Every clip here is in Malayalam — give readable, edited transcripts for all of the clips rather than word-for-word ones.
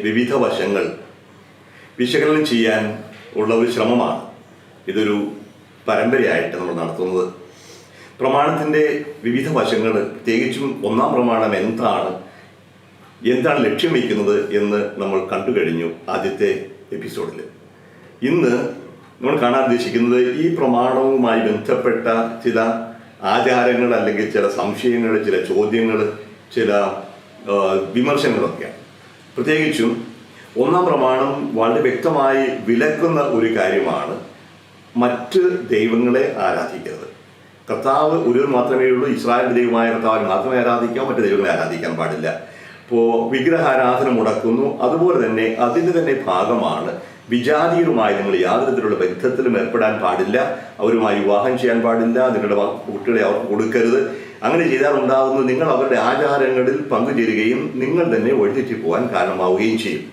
വിവിധ വശങ്ങൾ വിശകലനം ചെയ്യാൻ ഉള്ള ഒരു ശ്രമമാണ് ഇതൊരു പരമ്പരയായിട്ട് നമ്മൾ നടത്തുന്നത്. പ്രമാണത്തിൻ്റെ വിവിധ വശങ്ങൾ, പ്രത്യേകിച്ചും ഒന്നാം പ്രമാണം എന്താണ് ലക്ഷ്യം വയ്ക്കുന്നത് എന്ന് നമ്മൾ കണ്ടു കഴിഞ്ഞു ആദ്യത്തെ എപ്പിസോഡിൽ. ഇന്ന് നമ്മൾ കാണാൻ ഉദ്ദേശിക്കുന്നത് ഈ പ്രമാണവുമായി ബന്ധപ്പെട്ട ചില ആചാരങ്ങൾ, അല്ലെങ്കിൽ ചില സംശയങ്ങൾ, ചില ചോദ്യങ്ങൾ, ചില വിമർശനങ്ങളൊക്കെയാണ്. പ്രത്യേകിച്ചും ഒന്നാം പ്രമാണം വളരെ വ്യക്തമായി വിലക്കുന്ന ഒരു കാര്യമാണ് മറ്റ് ദൈവങ്ങളെ ആരാധിക്കുന്നത്. കർത്താവ് ഒരു മാത്രമേ ഉള്ളൂ, ഇസ്രായേൽ ദൈവമായ കർത്താവിനെ മാത്രമേ ആരാധിക്കാം, മറ്റ് ദൈവങ്ങളെ ആരാധിക്കാൻ പാടില്ല. ഇപ്പോൾ വിഗ്രഹാരാധന മുടക്കുന്നു. അതുപോലെ തന്നെ അതിൻ്റെ തന്നെ ഭാഗമാണ് വിജാതീയരുമായി നിങ്ങൾ യാതൊരു തരത്തിലുള്ള ബന്ധത്തിലും ഏർപ്പെടാൻ പാടില്ല, അവരുമായി വിവാഹം ചെയ്യാൻ പാടില്ല, നിങ്ങളുടെ കുട്ടികളെ അവർക്ക് കൊടുക്കരുത്. അങ്ങനെ ചെയ്താൽ ഉണ്ടാകുന്നത് നിങ്ങൾ അവരുടെ ആചാരങ്ങളിൽ പങ്കുചേരുകയും നിങ്ങൾ തന്നെ വഴിതെറ്റി പോകാൻ കാരണമാവുകയും ചെയ്യും.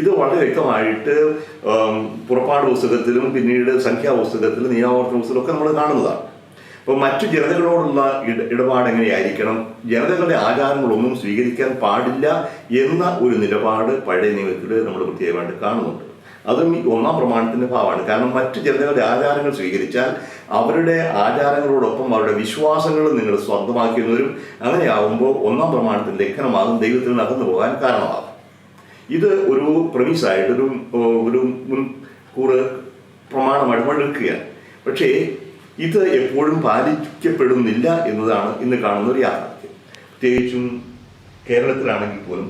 ഇത് വളരെ വ്യക്തമായിട്ട് പുറപ്പാട് പുസ്തകത്തിലും പിന്നീട് സംഖ്യാപുസ്തകത്തിലും നിയാവർത്തന പുസ്തകത്തിലൊക്കെ നമ്മൾ കാണുന്നതാണ്. അപ്പോൾ മറ്റു ജനതകളോടുള്ള ഇടപാട് എങ്ങനെയായിരിക്കണം, ജനതകളുടെ ആചാരങ്ങളൊന്നും സ്വീകരിക്കാൻ പാടില്ല എന്ന ഒരു നിലപാട് പഴയ നിയമത്തിൽ നമ്മൾ പ്രത്യേകമായിട്ട് കാണുന്നുണ്ട്. അതും ഈ ഒന്നാം പ്രമാണത്തിൻ്റെ ഭാഗമാണ്. കാരണം മറ്റു ജനതകളുടെ ആചാരങ്ങൾ സ്വീകരിച്ചാൽ അവരുടെ ആചാരങ്ങളോടൊപ്പം അവരുടെ വിശ്വാസങ്ങളും നിങ്ങൾ സ്വന്തമാക്കുന്നവരും, അങ്ങനെയാകുമ്പോൾ ഒന്നാം പ്രമാണത്തിൻ്റെ ലംഘനമാകും, ദൈവത്തിൽ നിന്ന് അകന്നു പോകാൻ കാരണമാകും. ഇത് ഒരു പ്രമിസായിട്ട് ഒരു മുൻകൂറ് പ്രമാണമായിട്ട് എടുക്കുകയാണ്. പക്ഷേ ഇത് എപ്പോഴും പാലിക്കപ്പെടുന്നില്ല എന്നതാണ് ഇന്ന് കാണുന്ന ഒരു യാഥാർത്ഥ്യം. പ്രത്യേകിച്ചും കേരളത്തിലാണെങ്കിൽ പോലും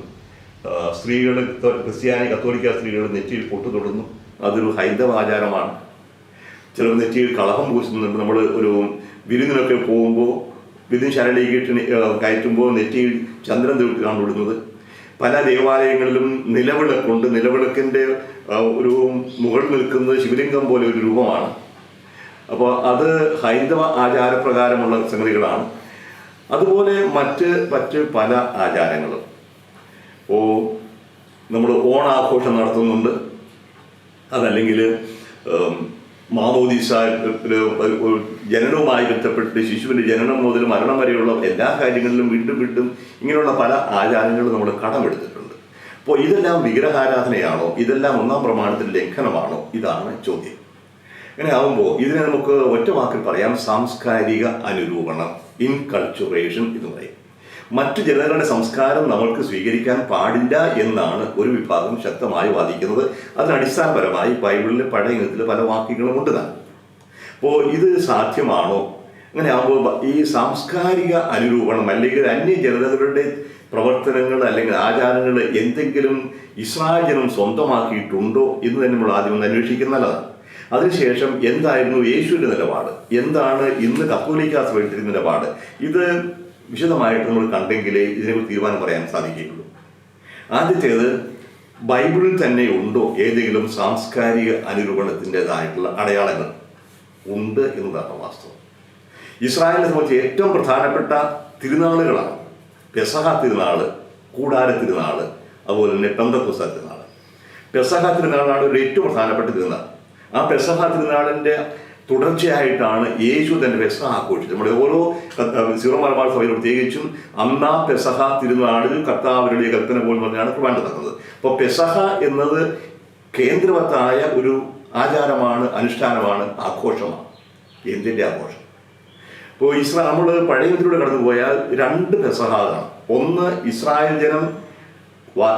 സ്ത്രീകൾ, ക്രിസ്ത്യാനി കത്തോലിക്ക സ്ത്രീകൾ നെറ്റിയിൽ പൊട്ടു തൊടുന്നു. അതൊരു ഹൈന്ദവ ആചാരമാണ്. ചിലർ നെറ്റിയിൽ കളഹം പൂശുന്നുണ്ട്. നമ്മൾ ഒരു വിരുന്നിനൊക്കെ പോകുമ്പോൾ വിരുന്നിശാലയിലേക്ക് കയറ്റുമ്പോൾ നെറ്റിയിൽ ചന്ദ്രൻ തൊട്ടാണ് വിടുന്നത്. പല ദേവാലയങ്ങളിലും നിലവിളക്കുണ്ട്. നിലവിളക്കിൻ്റെ ഒരു മുകളിൽ നിൽക്കുന്നത് ശിവലിംഗം പോലെ ഒരു രൂപമാണ്. അപ്പോൾ അത് ഹൈന്ദവ ആചാരപ്രകാരമുള്ള സംഗതികളാണ്. അതുപോലെ മറ്റ് പല ആചാരങ്ങളും. ഇപ്പോൾ നമ്മൾ ഓണാഘോഷം നടത്തുന്നുണ്ട്. അതല്ലെങ്കിൽ മാമോദീസ ജനനവുമായി ബന്ധപ്പെട്ട് ശിശുവിൻ്റെ ജനനം മുതൽ മരണം വരെയുള്ള എല്ലാ കാര്യങ്ങളിലും വീണ്ടും ഇങ്ങനെയുള്ള പല ആചാരങ്ങളും നമ്മൾ കടമെടുത്തിട്ടുണ്ട്. അപ്പോൾ ഇതെല്ലാം വിഗ്രഹാരാധനയാണോ? ഇതെല്ലാം ഒന്നാം പ്രമാണത്തിൻ്റെ ലംഘനമാണോ? ഇതാണ് ചോദ്യം. അങ്ങനെ ആകുമ്പോൾ ഇതിനെ നമുക്ക് ഒറ്റ വാക്കിൽ പറയാം, സാംസ്കാരിക അനുരൂപണം, ഇൻകൾച്ചുറേഷൻ എന്ന് പറയും. മറ്റു ജനതകളുടെ സംസ്കാരം നമ്മൾക്ക് സ്വീകരിക്കാൻ പാടില്ല എന്നാണ് ഒരു വിഭാഗം ശക്തമായി വാദിക്കുന്നത്. അതിനടിസ്ഥാനപരമായി ബൈബിളിലെ പഴയ ഇനത്തിൽ പല വാക്യങ്ങളും ഉണ്ട് താൻ. അപ്പോൾ ഇത് സാധ്യമാണോ? അങ്ങനെ ആകുമ്പോൾ ഈ സാംസ്കാരിക അനുരൂപണം അല്ലെങ്കിൽ അന്യ ജനതകളുടെ പ്രവർത്തനങ്ങൾ അല്ലെങ്കിൽ ആചാരങ്ങൾ എന്തെങ്കിലും ഇസ്രായേൽ ജനം സ്വന്തമാക്കിയിട്ടുണ്ടോ എന്ന് തന്നെ നമ്മൾ ആദ്യം ഒന്ന് അന്വേഷിക്കുന്നതാണ്. അതിനുശേഷം എന്തായിരുന്നു യേശുവിൻ്റെ നിലപാട്, എന്താണ് ഇന്ന് കത്തോലിക്ക സഭയുടെ നിലപാട്, ഇത് വിശദമായിട്ട് നമ്മൾ കണ്ടെങ്കിലേ ഇതിനെക്കുറിച്ച് തീരുമാനം പറയാൻ സാധിക്കുകയുള്ളൂ. ആദ്യത്തേത്, ബൈബിളിൽ തന്നെ ഉണ്ടോ ഏതെങ്കിലും സാംസ്കാരിക അനുരൂപണത്തിൻ്റെതായിട്ടുള്ള അടയാളങ്ങൾ? ഉണ്ട് എന്നതാണ് വാസ്തവം. ഇസ്രായേലിനെ സംബന്ധിച്ച് ഏറ്റവും പ്രധാനപ്പെട്ട തിരുനാളുകളാണ് പെസഹ തിരുനാൾ, കൂടാര തിരുനാൾ, അതുപോലെ തന്നെ പെന്തക്കോസ്ത് തിരുനാൾ. പെസഹ തിരുനാളാണ് ഒരു ഏറ്റവും പ്രധാനപ്പെട്ട തിരുനാൾ. ആ പെസഹ തിരുനാളിൻ്റെ തുടർച്ചയായിട്ടാണ് യേശു തൻ്റെ പെസഹ ആഘോഷിച്ചത്. നമ്മുടെ ഓരോ സീറോ മലബാർ സഭയിൽ പ്രത്യേകിച്ചും അന്നാ പെസഹ തിരുനാളിൽ കർത്താവിന്റെ കൽപ്പന പോലെ പറഞ്ഞാണ് കുർബാന നടക്കുന്നത്. അപ്പോൾ പെസഹ എന്നത് കേന്ദ്രവത്തായ ഒരു ആചാരമാണ്, അനുഷ്ഠാനമാണ്, ആഘോഷമാണ്. എന്തിൻ്റെ ആഘോഷം? ഇപ്പോൾ നമ്മൾ പഴയ ഇതിലൂടെ കടന്നു പോയാൽ രണ്ട് പെസഹകളാണ്. ഒന്ന്, ഇസ്രായേൽ ജനം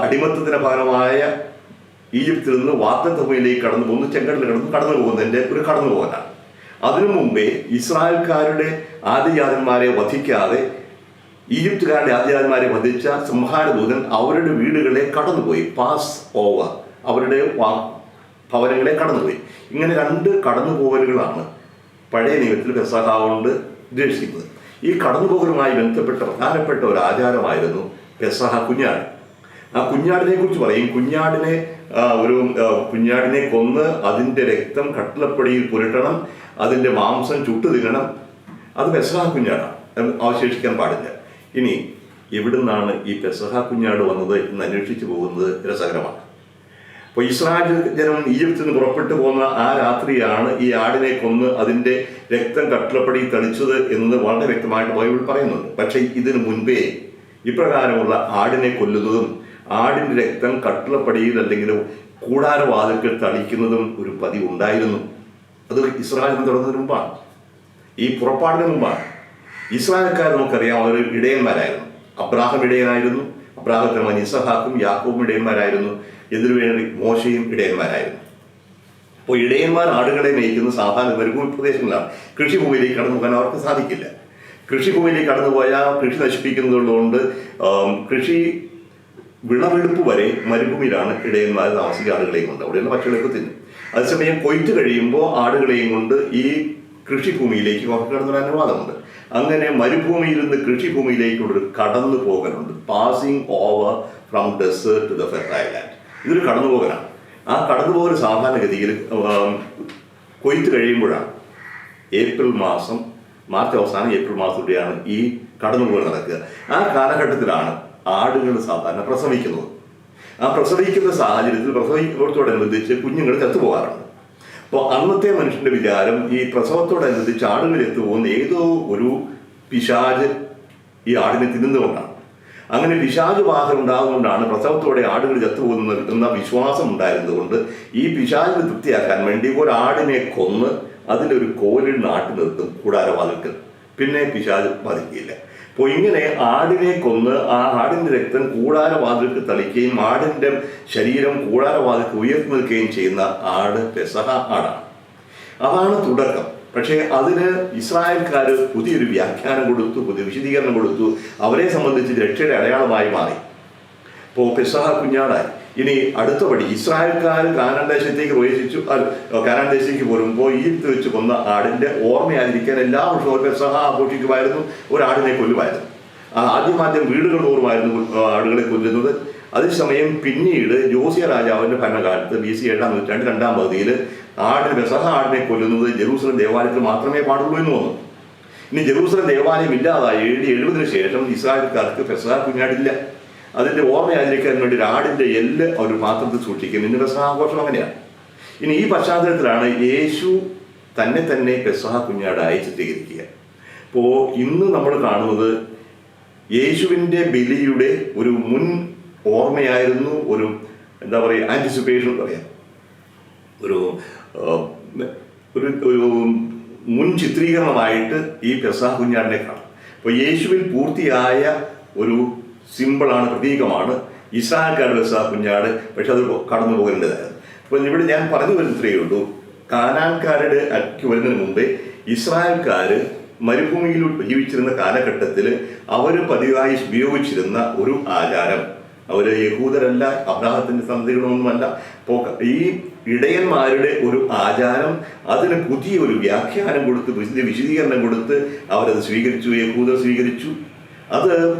അടിമത്തത്തിൻ്റെ ഭാഗമായ ഈജിപ്തിൽ നിന്ന് വാഗ്ദത്ത ഭൂമിയിലേക്ക് കടന്നു പോകുന്നു, ചെങ്കടലിൽ കടന്നു പോകുന്നതിൻ്റെ ഒരു കടന്നുപോകലാണ്. അതിനു മുമ്പേ ഇസ്രായേൽക്കാരുടെ ആദിജാതന്മാരെ വധിക്കാതെ ഈജിപ്തുകാരുടെ ആദിജാതന്മാരെ വധിച്ച സംഹാരദൂതൻ അവരുടെ വീടുകളെ കടന്നുപോയി, പാസ് ഓവർ, അവരുടെ ഭവനങ്ങളെ കടന്നുപോയി. ഇങ്ങനെ രണ്ട് കടന്നുപോകലുകളാണ് പഴയ നിയമത്തിൽ പെസഹ കൊണ്ട് ഉദ്ദേശിക്കുന്നത്. ഈ കടന്നുപോകലുമായി ബന്ധപ്പെട്ട പ്രധാനപ്പെട്ട ഒരു ആചാരമായിരുന്നു പെസഹ കുഞ്ഞാട്. ആ കുഞ്ഞാടിനെ കുറിച്ച് പറയും. കുഞ്ഞാടിനെ കൊന്ന് അതിൻ്റെ രക്തം കട്ടിളപ്പടിയിൽ പുരട്ടണം, അതിൻ്റെ മാംസം ചുട്ടു തിന്നണം. അത് പെസഹ കുഞ്ഞാടാണ്, അവശേഷിക്കാൻ പാടില്ല. ഇനി എവിടുന്നാണ് ഈ പെസഹ കുഞ്ഞാട് വന്നത് എന്ന് അന്വേഷിച്ചു പോകുന്നത് രസകരമാണ്. അപ്പോൾ ഇസ്രായേൽ ജനം ഈജിപ്തിൽ നിന്ന് പുറപ്പെട്ടു പോകുന്ന ആ രാത്രിയാണ് ഈ ആടിനെ കൊന്ന് അതിൻ്റെ രക്തം കട്ടിളപ്പടി തളിച്ചത് എന്ന് വളരെ വ്യക്തമായിട്ട് ബൈബിൾ പറയുന്നുണ്ട്. പക്ഷേ ഇതിനു മുൻപേ ഇപ്രകാരമുള്ള ആടിനെ കൊല്ലുന്നതും ആടിൻ്റെ രക്തം കട്ടിളപ്പടിയിൽ അല്ലെങ്കിൽ കൂടാരവാതിൽക്കൽ തളിക്കുന്നതും ഒരു പതിവ് ഉണ്ടായിരുന്നു. അത് ഇസ്രായേലിന് തുടങ്ങുന്നതിന് മുമ്പാണ്, ഈ പുറപ്പാടിന് മുമ്പാണ്. ഇസ്രായേൽക്കാർ നമുക്കറിയാം, അവർ ഇടയന്മാരായിരുന്നു. അബ്രാഹാം ഇടയനായിരുന്നു, അബ്രാഹത്തിന് മകൻ ഇസഹാക്കും യാക്കോബും ഇടയന്മാരായിരുന്നു. ഇതിനുവേണ്ടി മോശയും ഇടയന്മാരായിരുന്നു. അപ്പോൾ ഇടയന്മാർ ആടുകളെ മേയ്ക്കുന്ന സാധാരണ മരുഭൂമി പ്രദേശങ്ങളാണ്. കൃഷിഭൂമിയിലേക്ക് കടന്നു പോകാൻ അവർക്ക് സാധിക്കില്ല. കൃഷിഭൂമിയിലേക്ക് കടന്നുപോയാൽ കൃഷി നശിപ്പിക്കുന്നതുകൊണ്ട് കൃഷി വിളവെടുപ്പ് വരെ മരുഭൂമിയിലാണ് ഇടയന്മാർ താമസിക്കുക, ആടുകളെയും കൊണ്ട്. അവിടെയുള്ള പക്ഷികളൊക്കെ തിന്നും. അതേസമയം കൊയ്ത്ത് കഴിയുമ്പോൾ ആടുകളെയും കൊണ്ട് ഈ കൃഷിഭൂമിയിലേക്ക് കടന്നൊരു അനുവാദമുണ്ട്. അങ്ങനെ മരുഭൂമിയിൽ നിന്ന് കൃഷിഭൂമിയിലേക്കുള്ളൊരു കടന്നു പോകലുണ്ട്. Passing over from desert to the fertile land. ഇതൊരു കടന്നുപോകലാണ്. ആ കടന്നുപോകൽ സാധാരണഗതിയിൽ കൊയ്ത്ത് കഴിയുമ്പോഴാണ്. മാർച്ച് അവസാനം ഏപ്രിൽ മാസത്തിലൂടെയാണ് ഈ കടന്നുപോകൽ നടക്കുക. ആ കാലഘട്ടത്തിലാണ് ആടുകൾ സാധാരണ പ്രസവിക്കുന്നത്. ആ പ്രസവിക്കുന്ന സാഹചര്യത്തിൽ പ്രസവിക്കുന്നതോടനുബന്ധിച്ച് കുഞ്ഞുങ്ങൾ ചത്തുപോകാറുണ്ട്. അപ്പോൾ അന്നത്തെ മനുഷ്യന്റെ വിചാരം ഈ പ്രസവത്തോടനുബന്ധിച്ച് ആടുകൾ എത്തുപോകുന്ന ഏതോ ഒരു പിശാച് ഈ ആടിനെ തിന്നുന്നതുകൊണ്ടാണ്. അങ്ങനെ പിശാച് ബാധ ഉണ്ടാകുന്നതുകൊണ്ടാണ് പ്രസവത്തോടെ ആടുകൾ ചത്തുപോകുന്നത് എന്ന വിശ്വാസം ഉണ്ടായിരുന്നതുകൊണ്ട് ഈ പിശാചിനെ തൃപ്തിയാക്കാൻ വേണ്ടി ഒരാടിനെ കൊന്ന് അതിലൊരു കോലിൽ നാട്ടി നിർത്തും കൂടാരവാതിൽക്കൽ. പിന്നെ പിശാച് ബാധിക്കുകയില്ല. അപ്പോൾ ഇങ്ങനെ ആടിനെ കൊന്ന് ആ ആടിൻ്റെ രക്തം കൂടാരവാതിൽക്ക് തളിക്കുകയും ആടിൻ്റെ ശരീരം കൂടാരവാതിൽക്ക് ഉയർത്തി നിൽക്കുകയും ചെയ്യുന്ന ആട് പെസഹ ആടാണ്. അതാണ് തുടക്കം. പക്ഷേ അതിന് ഇസ്രായേൽക്കാർ പുതിയൊരു വ്യാഖ്യാനം കൊടുത്തു, പുതിയ വിശദീകരണം കൊടുത്തു. അവരെ സംബന്ധിച്ച് രക്ഷയുടെ അടയാളമായി മാറി. ഇപ്പോൾ പെസഹ കുഞ്ഞാടായി. ഇനി അടുത്തപടി ഇസ്രായേൽക്കാർ കാനാൻ ദേശത്തേക്ക് പ്രവേശിച്ചു. കാനാൻ ദേശത്തേക്ക് വരുമ്പോൾ ഈജിപ്ത് വെച്ച് കൊന്ന ആടിൻ്റെ ഓർമ്മയായിരിക്കാൻ എല്ലാ വർഷവും പെസഹ ആഘോഷിക്കുമായിരുന്നു, ഒരാടിനെ കൊല്ലുമായിരുന്നു. ആദ്യം വീടുകൾ തോറുമായിരുന്നു ആടുകളെ കൊല്ലുന്നത്. അതേസമയം പിന്നീട് ജോസിയ രാജാവിൻ്റെ ഭരണകാലത്ത് BC 7-ാം നൂറ്റാണ്ട് 2-ാം പകുതിയിൽ പെസഹ ആടിനെ കൊല്ലുന്നത് ജെറൂസലം ദേവാലയത്തിൽ മാത്രമേ പാടുള്ളൂ എന്ന് വന്നു. ഇനി ജെറൂസലം ദേവാലയം ഇല്ലാതായി AD 70 ശേഷം ഇസ്രായേൽക്കാർക്ക് പെസഹ കുഞ്ഞാടില്ല. അതിൻ്റെ ഓർമ്മയാചരിക്കാൻ വേണ്ടി ഒരു ആടിൻ്റെ എല്ല് ഒരു പാത്രത്തിൽ സൂക്ഷിക്കും. ഇന്ന് പെസഹ ആഘോഷം അങ്ങനെയാണ്. ഇനി ഈ പശ്ചാത്തലത്തിലാണ് യേശു തന്നെ പെസഹ കുഞ്ഞാടായി ചിത്രീകരിക്കുക. അപ്പോൾ ഇന്ന് നമ്മൾ കാണുന്നത് യേശുവിൻ്റെ ബലിയുടെ ഒരു മുൻ ഓർമ്മയായിരുന്നു, ഒരു എന്താ പറയുക, ആൻറ്റിസിപ്പേഷൻ പറയാം, ഒരു മുൻ ചിത്രീകരണമായിട്ട് ഈ പെസഹ കുഞ്ഞാടിനെ കാണാം. അപ്പോൾ യേശുവിൽ പൂർത്തിയായ ഒരു സിമ്പിളാണ്, പ്രതീകമാണ് ഇസ്രായേൽക്കാരുടെ പെസഹ കുഞ്ഞാട്. പക്ഷെ അത് കടന്നു പോകേണ്ടതായിരുന്നു. അപ്പോൾ ഇവിടെ ഞാൻ പറഞ്ഞു വരുന്നത്രയേ ഉള്ളൂ, കാനാൻകാരുടെ അക്ക് വരുന്നതിന് മുമ്പേ ഇസ്രായേൽക്കാർ മരുഭൂമിയിൽ ജീവിച്ചിരുന്ന കാലഘട്ടത്തിൽ അവർ പതിവായി ഉപയോഗിച്ചിരുന്ന ഒരു ആചാരം, അവർ യഹൂദരല്ല, അബ്രാഹത്തിൻ്റെ സന്തതികളൊന്നുമല്ല. അപ്പോൾ ഈ ഇടയന്മാരുടെ ഒരു ആചാരം, അതിന് പുതിയൊരു വ്യാഖ്യാനം കൊടുത്ത്, വിശദീകരണം കൊടുത്ത് അവരത് സ്വീകരിച്ചു, യഹൂദർ സ്വീകരിച്ചു. അത്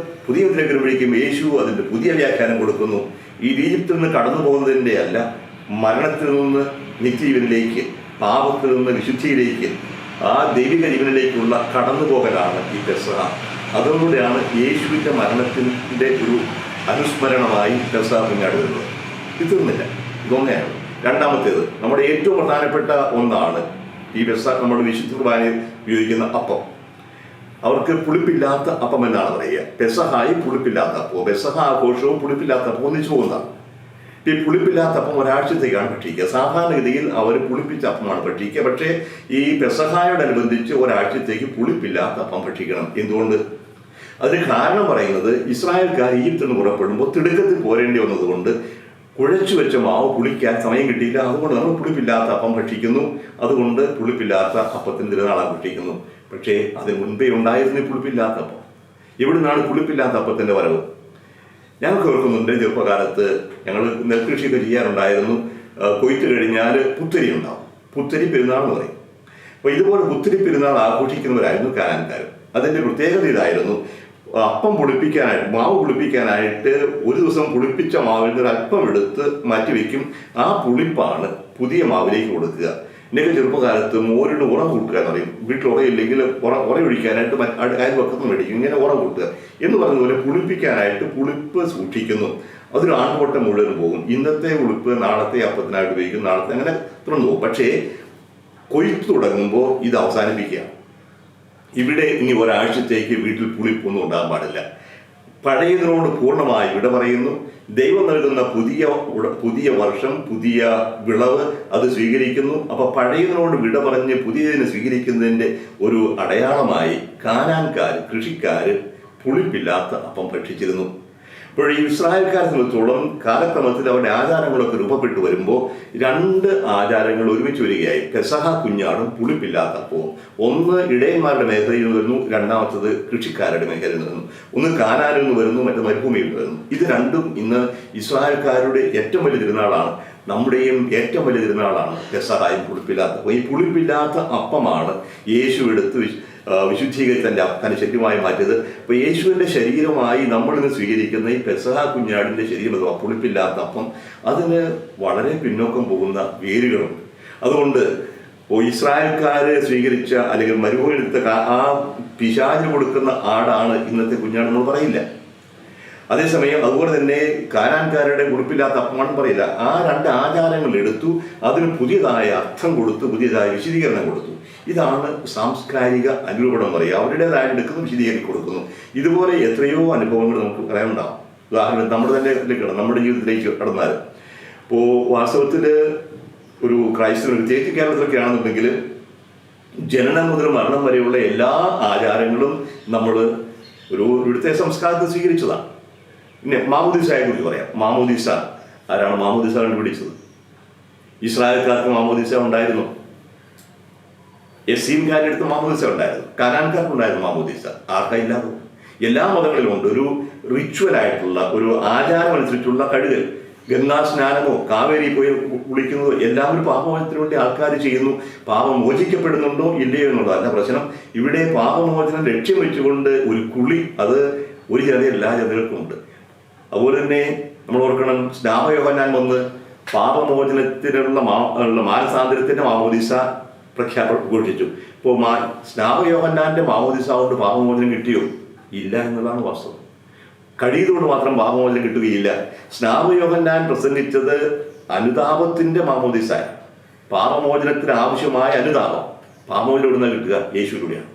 പുതിയ ഗ്രഹിക്കുമ്പോഴേക്കും യേശു അതിൻ്റെ പുതിയ വ്യാഖ്യാനം കൊടുക്കുന്നു. ഈ ഈജിപ്തിൽ നിന്ന് കടന്നു പോകുന്നതിൻ്റെ അല്ല, മരണത്തിൽ നിന്ന് നിത്യജീവനിലേക്ക്, പാപത്തിൽ നിന്ന് വിശുദ്ധിയിലേക്ക്, ആ ദൈവിക ജീവനിലേക്കുള്ള കടന്നുപോകലാണ് ഈ പെസഹ. അതുകൊണ്ടാണ് യേശുവിൻ്റെ മരണത്തിൻ്റെ ഒരു അനുസ്മരണമായി പെസഹ കുഞ്ഞാട് വരുന്നത്. ഇത് തീർന്നില്ല, ഇതൊന്നെയാണ്. രണ്ടാമത്തേത് നമ്മുടെ ഏറ്റവും പ്രധാനപ്പെട്ട ഒന്നാണ് ഈ പെസഹ നമ്മൾ വിശുദ്ധ കുർബാനയിൽ ഉപയോഗിക്കുന്ന അപ്പം. അവർക്ക് പുളിപ്പില്ലാത്ത അപ്പം എന്നാണ് പറയുക. പെസഹായി പുളിപ്പില്ലാത്ത അപ്പം, പെസഹ ആഘോഷവും പുളിപ്പില്ലാത്ത അപ്പം ഒന്നിച്ചു പോകുന്നതാണ്. ഈ പുളിപ്പില്ലാത്ത അപ്പം ഒരാഴ്ചത്തേക്കാണ് ഭക്ഷിക്കുക. സാധാരണഗതിയിൽ അവർ പുളിപ്പിച്ച അപ്പമാണ് ഭക്ഷിക്കുക. പക്ഷേ ഈ പെസഹായോടനുബന്ധിച്ച് ഒരാഴ്ചത്തേക്ക് പുളിപ്പില്ലാത്ത അപ്പം ഭക്ഷിക്കണം. എന്തുകൊണ്ട്? അതിന് കാരണം പറയുന്നത്, ഇസ്രായേൽക്കാർ ഈജിപ്തിൽ നിന്ന് പുറപ്പെടുമ്പോൾ തിടുക്കത്തിൽ പോരേണ്ടി വന്നതുകൊണ്ട് കുഴച്ചു വെച്ച മാവ് പുളിക്കാൻ സമയം കിട്ടിയില്ല. അതുകൊണ്ട് നമ്മൾ പുളിപ്പില്ലാത്ത അപ്പം ഭക്ഷിക്കുന്നു. അതുകൊണ്ട് പുളിപ്പില്ലാത്ത അപ്പത്തിന് തിരുനാൾ ആഘോഷിക്കുന്നു. പക്ഷേ അതിന് മുൻപേ ഉണ്ടായിരുന്നു ഈ പുളിപ്പില്ലാത്ത അപ്പം. എവിടുന്നാണ് പുളിപ്പില്ലാത്ത അപ്പത്തിൻ്റെ വരവ്? ഞങ്ങൾക്ക് ഓർക്കുന്നുണ്ട്, ചെറുപ്പകാലത്ത് ഞങ്ങൾ നെൽകൃഷിയൊക്കെ ചെയ്യാറുണ്ടായിരുന്നു. കൊയ്ത്ത് കഴിഞ്ഞാൽ പുത്തരി ഉണ്ടാവും. പുത്തരി പെരുന്നാൾ എന്ന് പറയും. അപ്പോൾ ഇതുപോലെ പുത്തരി പെരുന്നാൾ ആഘോഷിക്കുന്നവരായിരുന്നു കാനാൻകാർ. അതിൻ്റെ പ്രത്യേകത ഇതായിരുന്നു, അപ്പം പുളിപ്പിക്കാനായിട്ട്, മാവ് പുളിപ്പിക്കാനായിട്ട് ഒരു ദിവസം പുളിപ്പിച്ച മാവിൽ നിന്ന് അല്പം എടുത്ത് മാറ്റിവെക്കും. ആ പുളിപ്പാണ് പുതിയ മാവിലേക്ക് കൊടുക്കുക. എൻ്റെ ചെറുപ്പകാലത്ത് മോരിന് ഉറ കൂട്ടുക എന്ന് പറയും. വീട്ടിൽ ഉറയില്ലെങ്കിൽ ഉറയൊഴിക്കാനായിട്ട് അയൽവക്കത്ത് മേടിക്കും. ഇങ്ങനെ ഉറ കൂട്ടുക എന്ന് പറഞ്ഞതുപോലെ പുളിപ്പിക്കാനായിട്ട് പുളിപ്പ് സൂക്ഷിക്കുന്നു. അതൊരു ആൺപോട്ടം മുഴുവൻ പോകും. ഇന്നത്തെ പുളിപ്പ് നാളത്തെ അപ്പത്തിനായിട്ട് ഉപയോഗിക്കും, നാളത്തെ അങ്ങനെ തുറന്നു പോകും. പക്ഷേ കൊയ്ത്ത് തുടങ്ങുമ്പോൾ ഇത് അവസാനിപ്പിക്കുക. ഇവിടെ ഇനി ഒരാഴ്ചത്തേക്ക് വീട്ടിൽ പുളിപ്പൊന്നും ഉണ്ടാകാൻ പാടില്ല. പഴയതിനോട് പൂർണ്ണമായി വിട പറയുന്നു. ദൈവം നൽകുന്ന പുതിയ വർഷം, പുതിയ വിളവ് അത് സ്വീകരിക്കുന്നു. അപ്പോൾ പഴയതിനോട് വിട പറഞ്ഞ് പുതിയതിനെ സ്വീകരിക്കുന്നതിൻ്റെ ഒരു അടയാളമായി കാനാൻകാർ, കൃഷിക്കാർ പുളിപ്പില്ലാത്ത അപ്പം ഭക്ഷിച്ചിരുന്നു. അപ്പോൾ ഈ ഇസ്രായേൽക്കാരെ സംബന്ധിച്ചോളം കാലക്രമത്തിൽ അവരുടെ ആചാരങ്ങളൊക്കെ രൂപപ്പെട്ടു വരുമ്പോൾ രണ്ട് ആചാരങ്ങൾ ഒരുമിച്ച് വരികയായി. പെസഹ കുഞ്ഞാടും പുളിപ്പില്ലാത്ത അപ്പവും. ഒന്ന് ഇടയന്മാരുടെ മേഖലയിൽ നിന്ന് വരുന്നു, രണ്ടാമത്തത് കൃഷിക്കാരുടെ മേഖലയിൽ നിന്ന് വരുന്നു. ഒന്ന് കാനാനിൽ നിന്ന് വരുന്നു, മറ്റു മരുഭൂമിയിൽ നിന്ന് വരുന്നു. ഇത് രണ്ടും ഇന്ന് ഇസ്രായേൽക്കാരുടെ ഏറ്റവും വലിയ തിരുനാളാണ്. നമ്മുടെയും ഏറ്റവും വലിയ തിരുനാളാണ് പെസഹായും പുളിപ്പില്ലാത്ത അപ്പം. ഈ പുളിപ്പില്ലാത്ത അപ്പമാണ് യേശു എടുത്ത് വിശുദ്ധീകരിച്ച് തൻ്റെ ശരീരമായി മാറ്റിയത്. അപ്പോൾ യേശുവിൻ്റെ ശരീരമായി നമ്മളിന്ന് സ്വീകരിക്കുന്ന ഈ പെസഹ കുഞ്ഞാടിൻ്റെ ശരീരം, പുളിപ്പില്ലാത്ത അപ്പം, അതിന് വളരെ പിന്നോക്കം പോകുന്ന വേരുകളുണ്ട്. അതുകൊണ്ട് ഇസ്രായേൽക്കാർ സ്വീകരിച്ച അല്ലെങ്കിൽ മരുഭൂമിയെടുത്ത ആ പിശാചിന് കൊടുക്കുന്ന ആടാണ് ഇന്നത്തെ കുഞ്ഞാട് നമ്മൾ പറയില്ല. അതേസമയം അതുപോലെ തന്നെ കാനാൻകാരുടെ ഉടുപ്പില്ലാത്ത അപ്പമാണെന്ന് പറയില്ല. ആ രണ്ട് ആചാരങ്ങൾ എടുത്തു, അതിന് പുതിയതായ അർത്ഥം കൊടുത്തു, പുതിയതായ വിശദീകരണം കൊടുത്തു. ഇതാണ് സാംസ്കാരിക അനുരൂപണം പറയുക. അവരുടേതായ എടുക്കുന്നു, വിശദീകരിച്ച് കൊടുക്കുന്നു. ഇതുപോലെ എത്രയോ അനുഭവങ്ങൾ നമുക്ക് പറയാനുണ്ടാകും. ഉദാഹരണം നമ്മുടെ ജീവിതത്തിലേക്ക് കടന്നാൽ, ഇപ്പോൾ വാസ്തവത്തിൽ ഒരു ക്രൈസ്തവ, പ്രത്യേകിച്ച് കേരളത്തിലൊക്കെ ആണെന്നുണ്ടെങ്കിൽ ജനനം മുതൽ മരണം വരെയുള്ള എല്ലാ ആചാരങ്ങളും നമ്മൾ ഇവിടുത്തെ സംസ്കാരത്തിൽ സ്വീകരിച്ചതാണ്. പിന്നെ മാമോദീസയെ കുറിച്ച് പറയാം. മാമോദീസ ആരാണ് മാമോദീസ കണ്ടുപിടിച്ചത്? ഇസ്രായേൽക്കാർക്ക് മാമോദീസ ഉണ്ടായിരുന്നു. എസ്സീംകാരുടെ അടുത്ത് മാമോദീസ ഉണ്ടായിരുന്നു. കാനാൻകാർക്കുണ്ടായിരുന്നു മാമോദീസ. ആർക്കായില്ലാതെ? എല്ലാ മതങ്ങളിലും ഉണ്ട്. ഒരു റിച്വലായിട്ടുള്ള, ഒരു ആചാരം അനുസരിച്ചുള്ള കഴുകൽ. ഗംഗാ സ്നാനമോ കാവേരി പോയി കുളിക്കുന്നതോ എല്ലാം ഒരു പാപമോചനത്തിന് വേണ്ടി ആൾക്കാർ ചെയ്യുന്നു. പാപം മോചിക്കപ്പെടുന്നുണ്ടോ ഇല്ലയോ എന്നുള്ളതല്ല പ്രശ്നം. ഇവിടെ പാപമോചനം ലക്ഷ്യം വെച്ചുകൊണ്ട് ഒരു കുളി, അത് ഒരു ജനതയിൽ എല്ലാ ജനതകൾക്കും ഉണ്ട്. അതുപോലെ തന്നെ നമ്മൾ ഓർക്കണം, സ്നാപയോഹന്നാൻ വന്ന് പാപമോചനത്തിനുള്ള മാനസാന്തരത്തിൻ്റെ മാമോദീസ ഘോഷിച്ചു. ഇപ്പോൾ സ്നാപയോഹന്നാൻ്റെ മാമോദീസ കൊണ്ട് പാപമോചനം കിട്ടിയോ? ഇല്ല എന്നുള്ളതാണ് വാസ്തവം. കഴിയുന്നതുകൊണ്ട് മാത്രം പാപമോചനം കിട്ടുകയില്ല. സ്നാപയോഹന്നാൻ പ്രസംഗിച്ചത് അനുതാപത്തിൻ്റെ മാമോദീസ. പാപമോചനത്തിന് ആവശ്യമായ അനുതാപം പാപമോചനം എവിടുന്ന കിട്ടുക? യേശുവിലൂടെയാണ്.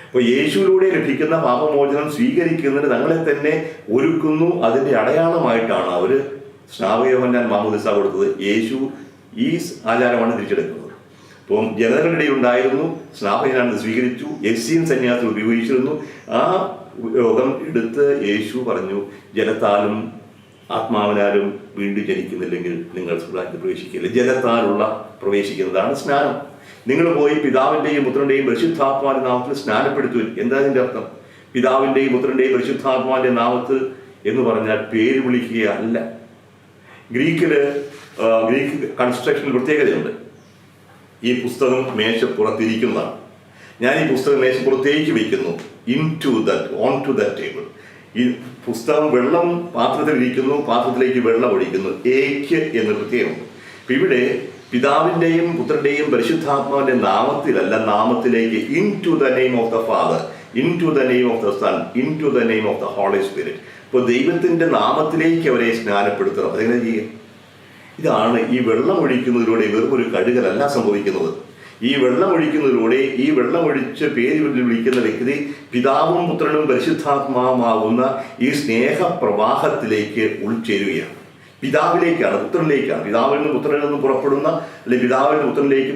അപ്പോൾ യേശുവിലൂടെ ലഭിക്കുന്ന പാപമോചനം സ്വീകരിക്കുന്നതിന് തങ്ങളെ തന്നെ ഒരുക്കുന്നു. അതിൻ്റെ അടയാളമായിട്ടാണ് അവർ സ്നാപയോഹന്നാൻ മാമോദീസ കൊടുത്തത്. യേശു ഈ ആചാരമാണ് തിരിച്ചെടുക്കുന്നത്. അപ്പം ജനതകളുടെ ഇടയിൽ ഉണ്ടായിരുന്നു, സ്നാപകനാണ് സ്വീകരിച്ചു, എസ്സിയും സന്യാസം ഉപയോഗിച്ചിരുന്നു. ആ യോഗം എടുത്ത് യേശു പറഞ്ഞു, ജലത്താലും ആത്മാവിനാലും വീണ്ടും ജനിക്കുന്നില്ലെങ്കിൽ നിങ്ങൾ സ്വർഗ്ഗത്തിൽ പ്രവേശിക്കില്ല. ജലത്താലുള്ള പ്രവേശിക്കുന്നതാണ് സ്നാനം. നിങ്ങൾ പോയി പിതാവിൻ്റെയും പുത്രൻ്റെയും പരിശുദ്ധാത്മാവിൻ്റെ നാമത്തിൽ സ്നാനപ്പെടുത്തുവിൻ. എന്താ അതിൻ്റെ അർത്ഥം? പിതാവിൻ്റെയും പുത്രൻ്റെയും പരിശുദ്ധാത്മാവിൻ്റെ നാമത്തിൽ എന്ന് പറഞ്ഞാൽ പേര് വിളിക്കുക അല്ല. ഗ്രീക്ക് കൺസ്ട്രക്ഷനിൽ പ്രത്യേകതയുണ്ട്. ഈ പുസ്തകം മേശപ്പുറത്തിരിക്കുന്നതാണ്. ഞാൻ ഈ പുസ്തകം മേശപ്പുറത്തേക്ക് വയ്ക്കുന്നു. On to that table. ഈ പുസ്തകം വെള്ളം പാത്രത്തിലിരിക്കുന്നു, പാത്രത്തിലേക്ക് വെള്ളം ഒഴിക്കുന്നു. ഏക്ക് എന്ന് പ്രത്യേകമുണ്ട്. അപ്പം ഇവിടെ പിതാവിൻ്റെയും പുത്രൻ്റെയും പരിശുദ്ധാത്മാവിൻ്റെ നാമത്തിലല്ല, നാമത്തിലേക്ക്, into the name of the father, into the name of the son, into the name of the holy spirit. ഇപ്പോൾ ദൈവത്തിൻ്റെ നാമത്തിലേക്ക് അവരെ സ്നാനപ്പെടുത്തണം. അതെങ്ങനെ ചെയ്യുക? ഇതാണ് ഈ വെള്ളം ഒഴിക്കുന്നതിലൂടെ വെറും ഒരു കഴുകലല്ല സംഭവിക്കുന്നത്. ഈ വെള്ളം ഒഴിക്കുന്നതിലൂടെ ഈ വെള്ളമൊഴിച്ച് പേര് വിളിക്കുന്ന വ്യക്തി പിതാവും പുത്രനും പരിശുദ്ധാത്മാവുമാകുന്ന ഈ സ്നേഹപ്രവാഹത്തിലേക്ക് ഉൾച്ചേരുകയാണ്. പിതാവിലേക്കാണ്, പുത്രനിലേക്കാണ്. പിതാവിൽ നിന്ന് പുത്രനിൽ നിന്ന് പുറപ്പെടുന്ന, അല്ലെങ്കിൽ പിതാവിൽ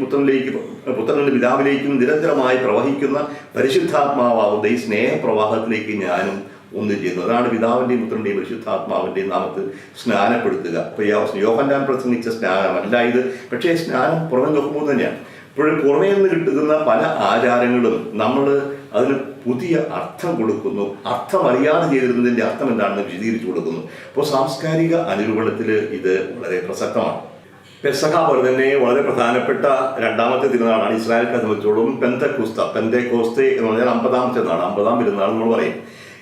പുത്രനിൽ നിന്ന് പിതാവിലേക്കും നിരന്തരമായി പ്രവഹിക്കുന്ന പരിശുദ്ധാത്മാവാകുന്ന ഈ സ്നേഹപ്രവാഹത്തിലേക്ക് ഞാനും ഒന്നും ചെയ്യുന്നു. അതാണ് പിതാവിൻ്റെയും പുത്രൻ്റെയും പരിശുദ്ധാത്മാവിൻ്റെയും നാമത്തിൽ സ്നാനപ്പെടുത്തുക. അപ്പോൾ യോഹന്നാൻ പ്രസംഗിച്ച സ്നാനമല്ല ഇത്. പക്ഷേ സ്നാനം പുറമെ നോക്കുമ്പോൾ തന്നെയാണ്. ഇപ്പോഴും പുറമേ നിന്ന് കിട്ടുന്ന പല ആചാരങ്ങളും നമ്മൾ അതിന് പുതിയ അർത്ഥം കൊടുക്കുന്നു. അർത്ഥമറിയാതെ ചെയ്തിരുന്നതിൻ്റെ അർത്ഥം എന്താണെന്ന് വിശദീകരിച്ചു കൊടുക്കുന്നു. അപ്പോൾ സാംസ്കാരിക അനുരൂപണത്തിൽ ഇത് വളരെ പ്രസക്തമാണ്. പെസഹ പോലെ തന്നെ വളരെ പ്രധാനപ്പെട്ട രണ്ടാമത്തെ തിരുനാളാണ് ഇസ്രായേൽക്കാരെ സംബന്ധിച്ചോളം പെന്തക്കോസ്തേ എന്ന് പറഞ്ഞാൽ 50-ാമത്തെ നാൾ. 50-ാം പെരുന്നാൾ നമ്മൾ പറയും.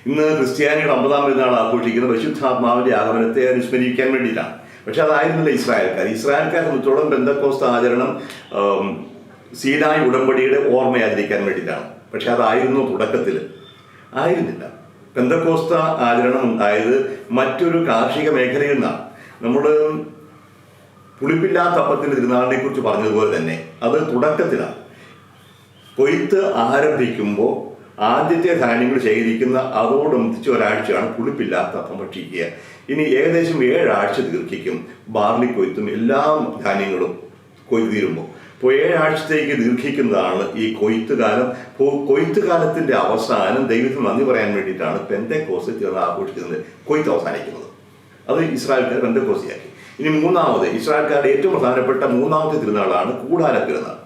ഇന്ന് ക്രിസ്ത്യാനികൾ 50-ാം പെരുന്നാൾ ആഘോഷിക്കുന്ന പരിശുദ്ധാത്മാവിൻ്റെ ആഗമനത്തെ അനുസ്മരിക്കാൻ വേണ്ടിയിട്ടാണ്. പക്ഷെ അതായിരുന്നില്ല ഇസ്രായേൽക്കാരെ സംബന്ധിച്ചോളം പെന്തക്കോസ്ത ആചരണം സീനായി ഉടമ്പടിയുടെ ഓർമ്മയാചരിക്കാൻ വേണ്ടിയിട്ടാണ്. പക്ഷെ അതായിരുന്നു തുടക്കത്തിൽ. ആയിരുന്നില്ല. പെന്തക്കോസ്ത ആചരണം ഉണ്ടായത് മറ്റൊരു കാർഷിക മേഖലയിൽ നിന്നാണ്. നമ്മൾ പുളിപ്പില്ലാത്ത അപ്പത്തിൻ്റെ തിരുനാളിനെ കുറിച്ച് പറഞ്ഞതുപോലെ തന്നെ അത് തുടക്കത്തിലാണ്. കൊയ്ത്ത് ആരംഭിക്കുമ്പോൾ ആദ്യത്തെ ധാന്യങ്ങൾ ശേഖരിക്കുന്ന അതോടൊന്നിച്ച് ഒരാഴ്ചയാണ് പുളിപ്പില്ലാത്ത അപ്പം ഭക്ഷിക്കുക. ഇനി ഏകദേശം 7 ആഴ്ച ദീർഘിക്കും ബാർലി കൊയ്ത്തും എല്ലാ ധാന്യങ്ങളും കൊയ്ത് തീരുമ്പോൾ. അപ്പോൾ 7 ആഴ്ചത്തേക്ക് ദീർഘിക്കുന്നതാണ് ഈ കൊയ്ത്തുകാലം. കൊയ്ത്തുകാലത്തിൻ്റെ അവസാനം ദൈവത്തിന് നന്ദി പറയാൻ വേണ്ടിയിട്ടാണ് പെന്തക്കോസ്ത് ചേർന്ന് ആഘോഷിക്കുന്നത്. കൊയ്ത്ത് അവസാനിക്കുന്നത് അത് ഇസ്രായേൽക്കാർ പെന്തക്കോസ്തിയാക്കി. ഇനി മൂന്നാമത് ഇസ്രായേൽക്കാരുടെ ഏറ്റവും പ്രധാനപ്പെട്ട മൂന്നാമത്തെ തിരുനാളാണ് കൂടാര പെരുന്നാൾ.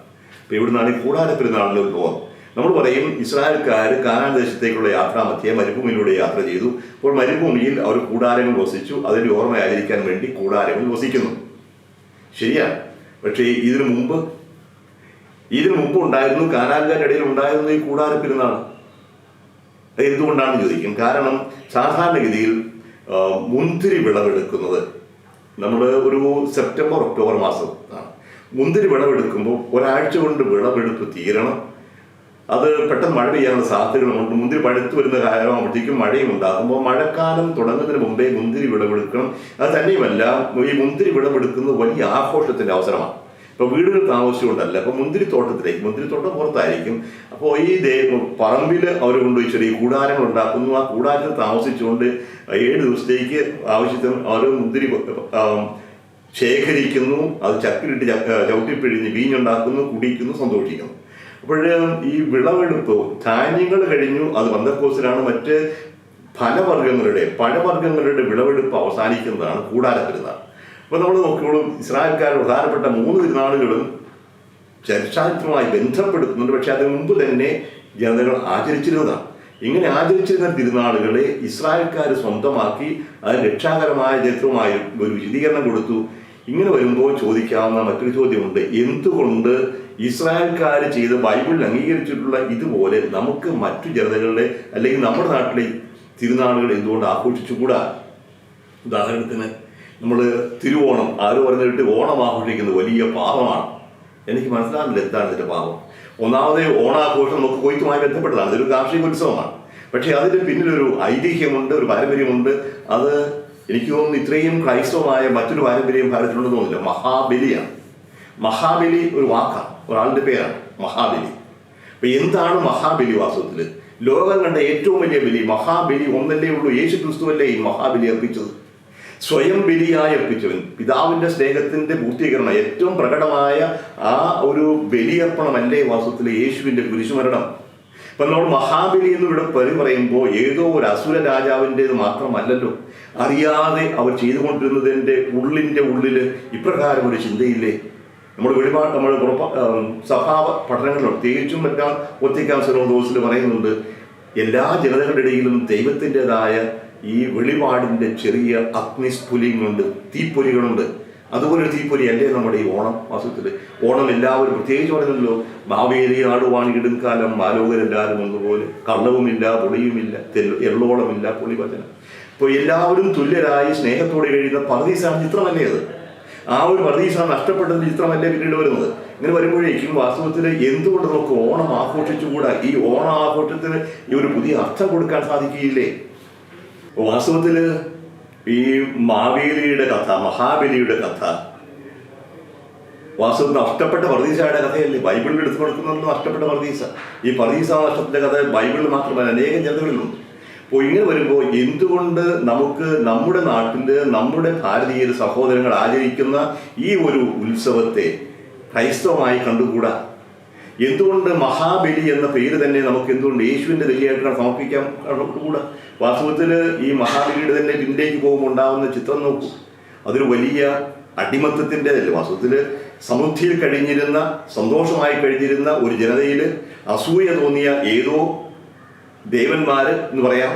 അപ്പോൾ ഇവിടുന്നാണ് ഈ കൂടാര പെരുന്നാളിൻ്റെ ഉത്ഭവം. നമ്മൾ പറയും ഇസ്രായേൽക്കാർ കാനാൻ ദേശത്തേക്കുള്ള യാത്രാമധ്യേ മരുഭൂമിയിലൂടെ യാത്ര ചെയ്തു. അപ്പോൾ മരുഭൂമിയിൽ അവർ കൂടാരങ്ങൾ വസിച്ചു. അതിൻ്റെ ഓർമ്മ ആചരിക്കാൻ വേണ്ടി കൂടാരങ്ങൾ വസിക്കുന്നു. ശരിയാണ്. പക്ഷേ ഇതിനു മുമ്പ് ഉണ്ടായിരുന്നു, കാനാൻകാരുടെ ഇടയിൽ ഉണ്ടായിരുന്നു ഈ കൂടാര പെരുന്നാൾ. അത് എന്തുകൊണ്ടാണെന്ന് ചോദിക്കും. കാരണം സാധാരണഗതിയിൽ മുന്തിരി വിളവെടുക്കുന്നത് നമ്മൾ ഒരു സെപ്റ്റംബർ ഒക്ടോബർ മാസം ആണ്. മുന്തിരി വിളവെടുക്കുമ്പോൾ ഒരാഴ്ച കൊണ്ട് വിളവെടുപ്പ് തീരണം. അത് പെട്ടെന്ന് മഴ പെയ്യാനുള്ള സാധ്യതകളുണ്ട്. മുന്തിരി പഴുത്തു വരുന്ന കാലമാകുമ്പോഴത്തേക്കും മഴയും ഉണ്ടാകുമ്പോൾ മഴക്കാലം തുടങ്ങുന്നതിന് മുമ്പേ മുന്തിരി വിളവെടുക്കണം. അത് തന്നെയുമല്ല, ഈ മുന്തിരി വിളവെടുക്കുന്നത് വലിയ ആഘോഷത്തിൻ്റെ അവസരമാണ്. ഇപ്പോൾ വീടുകൾ താമസിച്ചുകൊണ്ടല്ല, അപ്പോൾ മുന്തിരിത്തോട്ടം പുറത്തായിരിക്കും. അപ്പോൾ ഈ പറമ്പിൽ അവർ കൊണ്ടുപോയി ചെറിയ കൂടാരങ്ങൾ ഉണ്ടാക്കുന്നു. ആ കൂടാരത്തിൽ താമസിച്ചുകൊണ്ട് 7 ദിവസത്തേക്ക് ആവശ്യത്തിന് അവർ മുന്തിരി ശേഖരിക്കുന്നു. അത് ചക്കിലിട്ട് ചവിട്ടിപ്പിഴിഞ്ഞ് വീഞ്ഞുണ്ടാക്കുന്നു, കുടിക്കുന്നു, സന്തോഷിക്കുന്നു. അപ്പോൾ ഈ വിളവെടുപ്പ് ധാന്യങ്ങൾ കഴിഞ്ഞു. അത് പെന്തക്കോസ്തിലാണ്. മറ്റ് പഴവർഗ്ഗങ്ങളുടെ വിളവെടുപ്പ് അവസാനിക്കുന്നതാണ് കൂടാര പെരുന്നാൾ. അപ്പോൾ നമ്മൾ നോക്കിയോളൂ, ഇസ്രായേൽക്കാരുടെ പ്രധാനപ്പെട്ട 3 തിരുനാളുകളും ചരിത്രാത്മകമായി ബന്ധപ്പെടുത്തുന്നുണ്ട്. പക്ഷെ അതിന് മുമ്പ് തന്നെ ജനതകൾ ആചരിച്ചിരുന്നതാണ്. ഇങ്ങനെ ആചരിച്ചിരുന്ന തിരുനാളുകളെ ഇസ്രായേൽക്കാർ സ്വന്തമാക്കി അതിന് രക്ഷാകരമായ ചരിത്രമായ ഒരു വിശദീകരണം കൊടുത്തു. ഇങ്ങനെ വരുമ്പോൾ ചോദിക്കാവുന്ന മറ്റൊരു ചോദ്യമുണ്ട്. എന്തുകൊണ്ട് ഇസ്രായേൽക്കാർ ചെയ്ത് ബൈബിളിൽ അംഗീകരിച്ചിട്ടുള്ള ഇതുപോലെ നമുക്ക് മറ്റു ജനതകളുടെ അല്ലെങ്കിൽ നമ്മുടെ നാട്ടിലെ തിരുനാളുകൾ എന്തുകൊണ്ട് ആഘോഷിച്ചുകൂടാ? ഉദാഹരണത്തിന് നമ്മൾ തിരുവോണം, ആര് പറഞ്ഞിട്ട് ഓണം ആഘോഷിക്കുന്നത് വലിയ പാപമാണ്. എനിക്ക് മനസ്സിലാകുന്നില്ല എന്താണ് ഇതിൻ്റെ പാപം. ഒന്നാമത് ഓണാഘോഷം നമുക്ക് കൊയ്ത്തുമായി ബന്ധപ്പെട്ടതാണ്. ഇതൊരു കാർഷിക ഉത്സവമാണ്. പക്ഷേ അതിന് പിന്നിലൊരു ഐതിഹ്യമുണ്ട്, ഒരു പാരമ്പര്യമുണ്ട്. അത് എനിക്ക് തോന്നുന്നു ഇത്രയും ക്രൈസ്തവമായ മറ്റൊരു പാരമ്പര്യം ഭാരതത്തിലുണ്ടെന്ന് തോന്നുന്നില്ല. മഹാബലിയാണ്. മഹാബലി ഒരു വാക്കാണ്, ഒരാളുടെ പേരാണ് മഹാബലി. അപ്പം എന്താണ് മഹാബലി? വാസ്തവത്തിൽ ലോകം കണ്ട ഏറ്റവും വലിയ ബലി മഹാബലി ഒന്നല്ലേ ഉള്ളൂ. യേശു ക്രിസ്തുവല്ലേ ഈ മഹാബലി അർപ്പിച്ചത്. സ്വയം ബലിയായി അർപ്പിച്ചവൻ, പിതാവിൻ്റെ സ്നേഹത്തിൻ്റെ പൂർത്തീകരണം, ഏറ്റവും പ്രകടമായ ആ ഒരു ബലിയർപ്പണമല്ലേ വാസ്തവത്തിൽ യേശുവിൻ്റെ കുരിശുമരണം. ഇപ്പം നമ്മൾ മഹാബലി എന്നിവിടെ പറയുമ്പോൾ ഏതോ ഒരു അസുര രാജാവിൻ്റേത് മാത്രമല്ലല്ലോ. അറിയാതെ അവർ ചെയ്തുകൊണ്ടിരുന്നതിൻ്റെ ഉള്ളിൽ ഇപ്രകാരം ഒരു ചിന്തയില്ലേ? നമ്മൾ സഭാ പഠനങ്ങളിലും പ്രത്യേകിച്ചും മറ്റാ ഒത്തിക്കാംസനോദോസിൽ പറയുന്നുണ്ട്, എല്ലാ ജനതകളുടെ ഇടയിലും ദൈവത്തിൻ്റെതായ ഈ വെളിപാടിൻ്റെ ചെറിയ അഗ്നിസ്ഫുലിങ്ങളുണ്ട്, തീപ്പൊരികളുണ്ട്. അതുപോലൊരു തീപ്പൊരി അല്ലേ നമ്മുടെ ഈ ഓണം മാസത്തിൽ. ഓണം എല്ലാവരും പ്രത്യേകിച്ച് പറയുന്നല്ലോ, മാവേലി നാടുവാണി ഇടുംകാലം മാലോകരെല്ലാവരും ഒന്നുപോലെ, കള്ളവുമില്ല പൊളിയുമില്ല എള്ളോളമില്ല പൊളിവചനം. ഇപ്പോൾ എല്ലാവരും തുല്യരായി സ്നേഹത്തോടെ കഴിയുന്ന പർദീസാണ് ചിത്രമല്ലേ അത്. ആ ഒരു പർദീസാണ് നഷ്ടപ്പെട്ടതിൻ്റെ ചിത്രമല്ലേ പിന്നീട് വരുന്നത്. ഇങ്ങനെ വരുമ്പോഴേക്കും വാസ്തവത്തിൽ എന്തുകൊണ്ട് നമുക്ക് ഓണം ആഘോഷിച്ചുകൂടാ? ഈ ഓണം ആഘോഷത്തിന് ഈ ഒരു പുതിയ അർത്ഥം കൊടുക്കാൻ സാധിക്കുകയില്ലേ? വാസ്തവത്തിൽ ഈ മാവേലിയുടെ കഥ, മഹാബലിയുടെ കഥ വാസ്തവത്തിൽ നഷ്ടപ്പെട്ട പർദീസയുടെ കഥയല്ലേ? ബൈബിളിൽ എടുത്തു കൊടുക്കുന്നുണ്ട് നഷ്ടപ്പെട്ട പർദീസ. ഈ പർദീസ നഷ്ടത്തിൻ്റെ കഥ ബൈബിളിൽ മാത്രമല്ല അനേകം ജനതകളിലുണ്ട്. അപ്പോൾ ഇങ്ങനെ വരുമ്പോൾ എന്തുകൊണ്ട് നമുക്ക് നമ്മുടെ നാട്ടിൽ നമ്മുടെ ഭാരതീയ സഹോദരങ്ങൾ ആചരിക്കുന്ന ഈ ഒരു ഉത്സവത്തെ ക്രൈസ്തവമായി കണ്ടുകൂടാ? എന്തുകൊണ്ട് മഹാബലി എന്ന പേര് തന്നെ നമുക്ക് എന്തുകൊണ്ട് യേശുവിൻ്റെ ബലിയായിട്ട് സമർപ്പിക്കാൻ കൂടാ? വാസ്തവത്തിൽ ഈ മഹാബലിയുടെ തന്നെ പിന്നിലേക്ക് പോകുമ്പോൾ ഉണ്ടാകുന്ന ചിത്രം നോക്കൂ. അതൊരു വലിയ അടിമത്തത്തിൻ്റെ അല്ലേ. വാസ്തവത്തിൽ സമൃദ്ധിയിൽ കഴിഞ്ഞിരുന്ന, സന്തോഷമായി കഴിഞ്ഞിരുന്ന ഒരു ജനതയിൽ അസൂയ തോന്നിയ ഏതോ ദേവന്മാർ എന്ന് പറയാം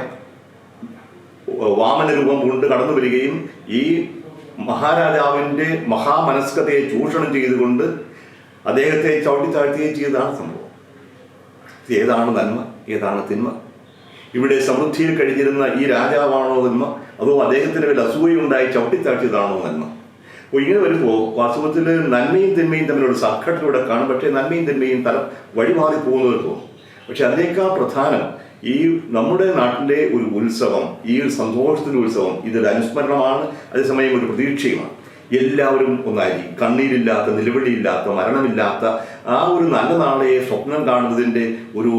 വാമന രൂപം കൊണ്ട് കടന്നു വരികയും ഈ മഹാരാജാവിൻ്റെ മഹാമനസ്കതയെ ചൂഷണം ചെയ്തുകൊണ്ട് അദ്ദേഹത്തെ ചവിട്ടിത്താഴ്ത്തുകയും ചെയ്തതാണ് സംഭവം. ഏതാണ് നന്മ, ഏതാണ് തിന്മ? ഇവിടെ സമൃദ്ധിയിൽ കഴിഞ്ഞിരുന്ന ഈ രാജാവാണോ നന്മ, അതോ അദ്ദേഹത്തിന് വലിയ അസൂയുണ്ടായി ചവിട്ടിത്താഴ്ത്തിയതാണോ നന്മ? അപ്പോൾ ഇങ്ങനെ വരുമ്പോൾ വാസ്തവത്തിൽ നന്മയും തിന്മയും തമ്മിലുള്ള സംഘടനയുടെ കാണും. പക്ഷേ നന്മയും തിന്മയും തലം വഴിമാറി പോകുന്നത് തോന്നും. പക്ഷെ അതിനേക്കാൾ പ്രധാനം ഈ നമ്മുടെ നാട്ടിലെ ഒരു ഉത്സവം, ഈ ഒരു സന്തോഷത്തിൻ്റെ ഉത്സവം, ഇതൊരു അനുസ്മരണമാണ്, അതേസമയം ഒരു പ്രതീക്ഷയുമാണ്. എല്ലാവരും ഒന്നായിരിക്കും. കണ്ണീരില്ലാത്ത, നിലവിളിയില്ലാത്ത, മരണമില്ലാത്ത ആ ഒരു നല്ല നാളെ സ്വപ്നം കാണുന്നതിൻ്റെ ഒരു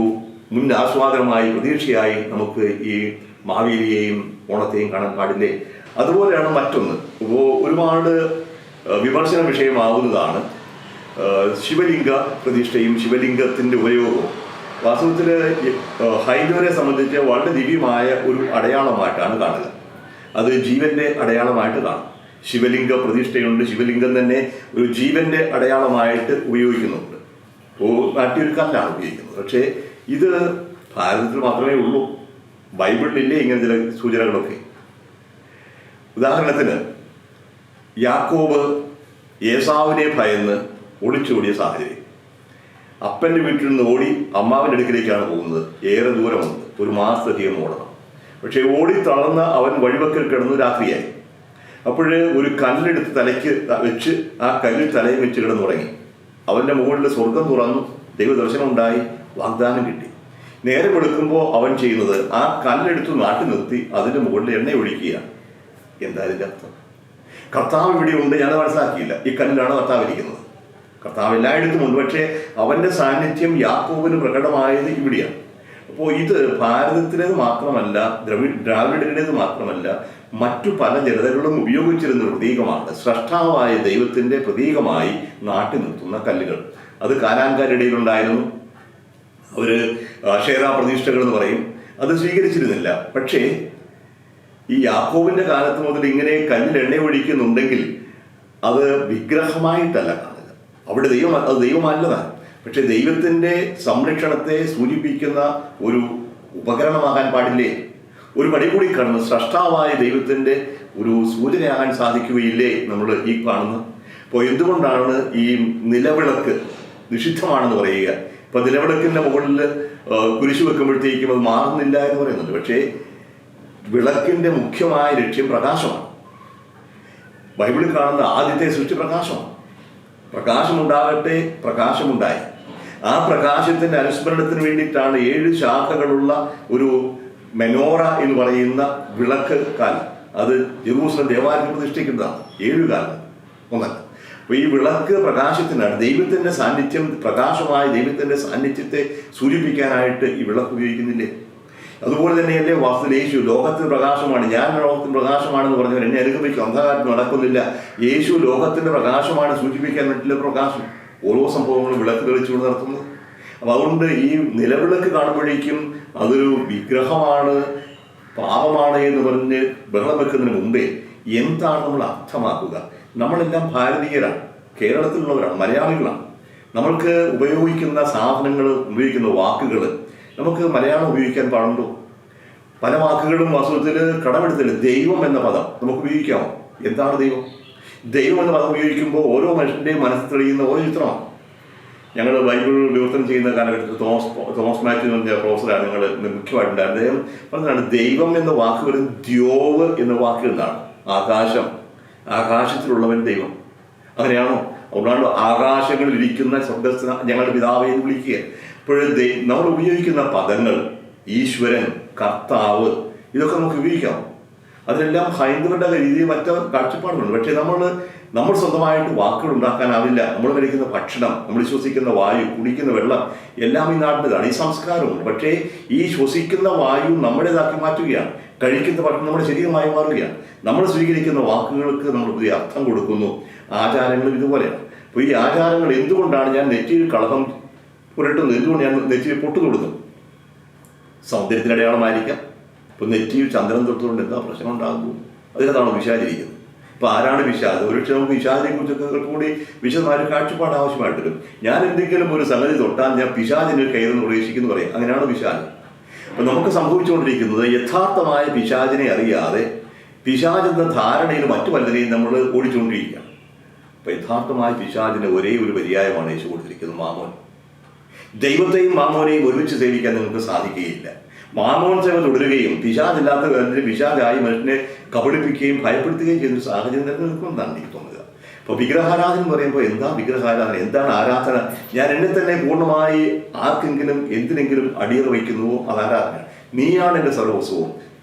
മുൻ ആസ്വാദനമായി പ്രതീക്ഷയായി നമുക്ക് ഈ മാവേലിയെയും ഓണത്തെയും കാണാൻ പാടില്ലേ? അതുപോലെയാണ് മറ്റൊന്ന്. ഒരുപാട് വിമർശന വിഷയമാവുന്നതാണ് ശിവലിംഗ പ്രതിഷ്ഠയും ശിവലിംഗത്തിൻ്റെ ഉപയോഗവും. വാസ്തവത്തിൽ ഹൈന്ദവരെ സംബന്ധിച്ച് വളരെ ദിവ്യമായ ഒരു അടയാളമായിട്ടാണ് കാണുക. അത് ജീവന്റെ അടയാളമായിട്ട് കാണും. ശിവലിംഗ പ്രതിഷ്ഠയുണ്ട്. ശിവലിംഗം തന്നെ ഒരു ജീവന്റെ അടയാളമായിട്ട് ഉപയോഗിക്കുന്നുണ്ട്. നാട്ടിയൊരു കല്ലാണ് ഉപയോഗിക്കുന്നത്. പക്ഷേ ഇത് ഭാരതത്തിൽ മാത്രമേ ഉള്ളൂ. ബൈബിളിലില്ലേ ഇങ്ങനെ ചില സൂചനകളൊക്കെ. ഉദാഹരണത്തിന് യാക്കോബ് ഏസാവിനെ ഭയന്ന് ഒളിച്ചോടിയ സാഹചര്യം. അപ്പൻ്റെ വീട്ടിൽ നിന്ന് ഓടി അമ്മാവിൻ്റെ അടുക്കിലേക്കാണ് പോകുന്നത്. ഏറെ ദൂരമുണ്ട്, ഒരു മാസത്തിലധികം ഓടണം. പക്ഷേ ഓടി തളർന്ന അവൻ വഴിവക്കൽ കിടന്നു. രാത്രിയായി. അപ്പോഴ് ഒരു കല്ലെടുത്ത് തലയ്ക്ക് വെച്ച് ആ കല്ലിൽ തലയും വെച്ച് കിടന്നുറങ്ങി. അവൻ്റെ മുകളിൽ സ്വർഗം തുറന്നു, ദൈവദർശനം ഉണ്ടായി, വാഗ്ദാനം കിട്ടി. നേരം വെളുക്കുമ്പോൾ അവൻ ചെയ്യുന്നത് ആ കല്ലെടുത്ത് നാട്ടി നിർത്തി അതിൻ്റെ മുകളിൽ എണ്ണ ഒഴിക്കുകയാണ്. എന്താ ഇതിൻ്റെ അർത്ഥം? കർത്താവ് ഇവിടെയുണ്ട്, ഞാൻ മനസ്സിലാക്കിയില്ല. ഈ കല്ലിലാണ് കർത്താവ് ഇരിക്കുന്നത്. കർത്താവ് എല്ലായിടത്തും ഉണ്ട്. പക്ഷേ അവൻ്റെ സാന്നിധ്യം യാക്കോബിന് പ്രകടമായത് ഇവിടെയാണ്. അപ്പോൾ ഇത് ഭാരതത്തിലേത് മാത്രമല്ല, ദ്രാവിഡരുടേത് മാത്രമല്ല, മറ്റു പല ജനതകളും ഉപയോഗിച്ചിരുന്ന ഒരു പ്രതീകമാണ്. സ്രഷ്ടാവായ ദൈവത്തിൻ്റെ പ്രതീകമായി നാട്ടി നിർത്തുന്ന കല്ലുകൾ. അത് കാനാൻകാരിടയിലുണ്ടായിരുന്നു. അവർ ഷേറ പ്രതിഷ്ഠകൾ എന്ന് പറയും. അത് സ്വീകരിച്ചിരുന്നില്ല. പക്ഷേ ഈ യാക്കോബിൻ്റെ കാലത്ത് മുതൽ ഇങ്ങനെ കല്ലിൽ എണ്ണ ഒഴിക്കുന്നുണ്ടെങ്കിൽ അത് വിഗ്രഹമായിട്ടല്ല കാണുക. അവിടെ അത് ദൈവമല്ലതാണ്. പക്ഷെ ദൈവത്തിൻ്റെ സംരക്ഷണത്തെ സൂചിപ്പിക്കുന്ന ഒരു ഉപകരണമാകാൻ പാടില്ലേ? ഒരു പടി കൂടി കടന്ന് സ്രഷ്ടാവായ ദൈവത്തിൻ്റെ ഒരു സൂചനയാകാൻ സാധിക്കുകയില്ലേ നമ്മൾ ഈ കാണുന്നത്? അപ്പോൾ എന്തുകൊണ്ടാണ് ഈ നിലവിളക്ക് നിഷിദ്ധമാണെന്ന് പറയുക? ഇപ്പം നിലവിളക്കിൻ്റെ മുകളിൽ കുരിശു വെക്കുമ്പോഴത്തേക്കും അത് മാറുന്നില്ല എന്ന് പറയുന്നുണ്ട്. പക്ഷേ വിളക്കിൻ്റെ മുഖ്യമായ ലക്ഷ്യം പ്രകാശമാണ്. ബൈബിളിൽ കാണുന്ന ആദ്യത്തെ സൃഷ്ടി പ്രകാശമാണ്. പ്രകാശമുണ്ടാകട്ടെ, പ്രകാശമുണ്ടായി. ആ പ്രകാശത്തിൻ്റെ അനുസ്മരണത്തിന് വേണ്ടിയിട്ടാണ് 7 ശാഖകളുള്ള ഒരു മെനോറ എന്ന് പറയുന്ന വിളക്ക് കാലം. അത് ജെറൂസലം ദേവാലയത്തിൽ പ്രതിഷ്ഠിക്കുന്നതാണ്. 7 കാലം ഒന്നല്ല. അപ്പോൾ ഈ വിളക്ക് പ്രകാശത്തിനാണ്. ദൈവത്തിൻ്റെ സാന്നിധ്യം, പ്രകാശമായ ദൈവത്തിൻ്റെ സാന്നിധ്യത്തെ സൂചിപ്പിക്കാനായിട്ട് ഈ വിളക്ക് ഉപയോഗിക്കുന്നില്ലേ? അതുപോലെ തന്നെയല്ലേ വാസ്തുവിൽ യേശു ലോകത്തിന് പ്രകാശമാണ്, ഞാൻ ലോകത്തിന് പ്രകാശമാണെന്ന് പറഞ്ഞവർ എന്നെ അനുഗമിക്കും, അന്ധകാരത്തിൽ നടക്കുന്നില്ല. യേശു ലോകത്തിൻ്റെ പ്രകാശമാണ് സൂചിപ്പിക്കാൻ വേണ്ടിയിട്ടുള്ള പ്രകാശം. ഓരോ സംഭവങ്ങളും വിളക്ക് തെളിച്ചുകൊണ്ട് നടത്തുന്നത്. അപ്പം അതുകൊണ്ട് ഈ നിലവിളക്ക് കാണുമ്പോഴേക്കും അതൊരു വിഗ്രഹമാണ്, പാപമാണ് എന്ന് പറഞ്ഞ് ബഹളം വെക്കുന്നതിന് മുമ്പേ എന്താണ് നമ്മൾ അർത്ഥമാക്കുക? നമ്മളെല്ലാം ഭാരതീയരാണ്, കേരളത്തിലുള്ളവരാണ്, മലയാളികളാണ്. നമ്മൾക്ക് ഉപയോഗിക്കുന്ന സാധനങ്ങൾ, ഉപയോഗിക്കുന്ന വാക്കുകൾ നമുക്ക് മലയാളം ഉപയോഗിക്കാൻ പാടുണ്ടോ? പല വാക്കുകളും വാസ്തവത്തിൽ കടമെടുത്തില്ല. ദൈവം എന്ന പദം നമുക്ക് ഉപയോഗിക്കാമോ? എന്താണ് ദൈവം? ദൈവം എന്ന പദം ഉപയോഗിക്കുമ്പോൾ ഓരോ മനുഷ്യൻ്റെയും മനസ്സിൽ തെളിയുന്ന ഓരോ ചിത്രമാണ്. ഞങ്ങൾ ബൈബിൾ വിവർത്തനം ചെയ്യുന്ന കാലഘട്ടത്തിൽ തോമസ് മാത്യു എന്ന് പറഞ്ഞ പ്രൊഫസറാണ് ഞങ്ങൾ മുഖ്യമായിട്ടുണ്ട്. അദ്ദേഹം പറഞ്ഞതാണ് ദൈവം എന്ന വാക്ക് വരുന്നത് ദ്യോവ് എന്ന വാക്കിൽ നിന്നാണ്. ആകാശം, ആകാശത്തിലുള്ളവൻ ദൈവം. അങ്ങനെയാണോ? അതുകൊണ്ടാണ് ആകാശങ്ങളിൽ ഇരിക്കുന്ന സ്വർഗ്ഗസ്ഥ ഞങ്ങളുടെ പിതാവെ എന്ന് വിളിക്കുക. ഇപ്പോഴേ നമ്മൾ ഉപയോഗിക്കുന്ന പദങ്ങൾ ഈശ്വരൻ, കർത്താവ്, ഇതൊക്കെ നമുക്ക് ഉപയോഗിക്കാം. അതിനെല്ലാം ഹൈന്ദവരുടെ രീതിയിൽ മറ്റു കാഴ്ചപ്പാടുകളുണ്ട്. പക്ഷേ നമ്മൾ സ്വന്തമായിട്ട് വാക്കുകൾ ഉണ്ടാക്കാനാവില്ല. നമ്മൾ കഴിക്കുന്ന ഭക്ഷണം, നമ്മൾ ശ്വസിക്കുന്ന വായു, കുടിക്കുന്ന വെള്ളം എല്ലാം ഈ നാട്ടിൻ്റെതാണ്. ഈ സംസ്കാരമുണ്ട്. പക്ഷേ ഈ ശ്വസിക്കുന്ന വായു നമ്മുടേതാക്കി മാറ്റുകയാണ്. കഴിക്കുന്ന ഭക്ഷണം നമ്മുടെ ശരീരമായി മാറുകയാണ്. നമ്മൾ സ്വീകരിക്കുന്ന വാക്കുകൾക്ക് നമ്മൾ പുതിയ അർത്ഥം കൊടുക്കുന്നു. ആചാരങ്ങളും ഇതുപോലെയാണ്. അപ്പോൾ ഈ ആചാരങ്ങൾ എന്തുകൊണ്ടാണ് ഞാൻ നെറ്റിയിൽ കളകം പുരട്ടുന്നത്? എന്തുകൊണ്ട് ഞാൻ നെറ്റിയിൽ പൊട്ടു തൊടുന്നു? സൗന്ദര്യത്തിൻ്റെ അടയാളമായിരിക്കാം. ഇപ്പോൾ നെറ്റിയിൽ ചന്ദ്രൻ തൊട്ടുകൊണ്ട് എന്താ പ്രശ്നം ഉണ്ടാകുന്നു? അതിനകത്താണോ പിശാചിരിക്കുന്നത്? ഇപ്പോൾ ആരാണ് പിശാച്? ഒരുപക്ഷെ നമുക്ക് പിശാചിനെ കുറിച്ചൊക്കെ കൂടി വിശദമായ കാഴ്ചപ്പാട് ആവശ്യമായിട്ട് വരും. ഞാൻ എന്തെങ്കിലും ഒരു സംഗതി തൊട്ടാൽ ഞാൻ പിശാചിന് കയറുന്നു പ്രവേശിക്കുന്നു പറയാം. അങ്ങനെയാണ് പിശാച്. അപ്പം നമുക്ക് സംഭവിച്ചുകൊണ്ടിരിക്കുന്നത് യഥാർത്ഥമായ പിശാചിനെ അറിയാതെ പിശാചെന്ന ധാരണയിൽ മറ്റു പലരെയും നമ്മൾ ഓടിച്ചുകൊണ്ടിരിക്കുകയാണ്. അപ്പം യഥാർത്ഥമായ പിശാചിന് ഒരേ ഒരു പര്യായമാണ് യേശു കൊടുത്തിരിക്കുന്നത്, മാമോൻ. ദൈവത്തെയും മാമോനെയും ഒരുമിച്ച് സേവിക്കാൻ നിങ്ങൾക്ക് സാധിക്കുകയില്ല. മാമോൻ സേവ തുടരുകയും പിശാചില്ലാത്ത കാര്യത്തിൽ പിശാചായി മനുഷ്യനെ കബളിപ്പിക്കുകയും ഭയപ്പെടുത്തുകയും ചെയ്യുന്ന സാഹചര്യം നിലനിൽക്കുമെന്നാണ് എനിക്ക് തോന്നുക. അപ്പോൾ വിഗ്രഹാരാധന എന്ന് പറയുമ്പോൾ എന്താ വിഗ്രഹാരാധന? എന്താണ് ആരാധന? ഞാൻ എന്നെ തന്നെ പൂർണ്ണമായി ആർക്കെങ്കിലും എന്തിനെങ്കിലും അടിയറ വയ്ക്കുന്നുവോ അത് ആരാധന. നീയാണ് എൻ്റെ സർവസ്വവും,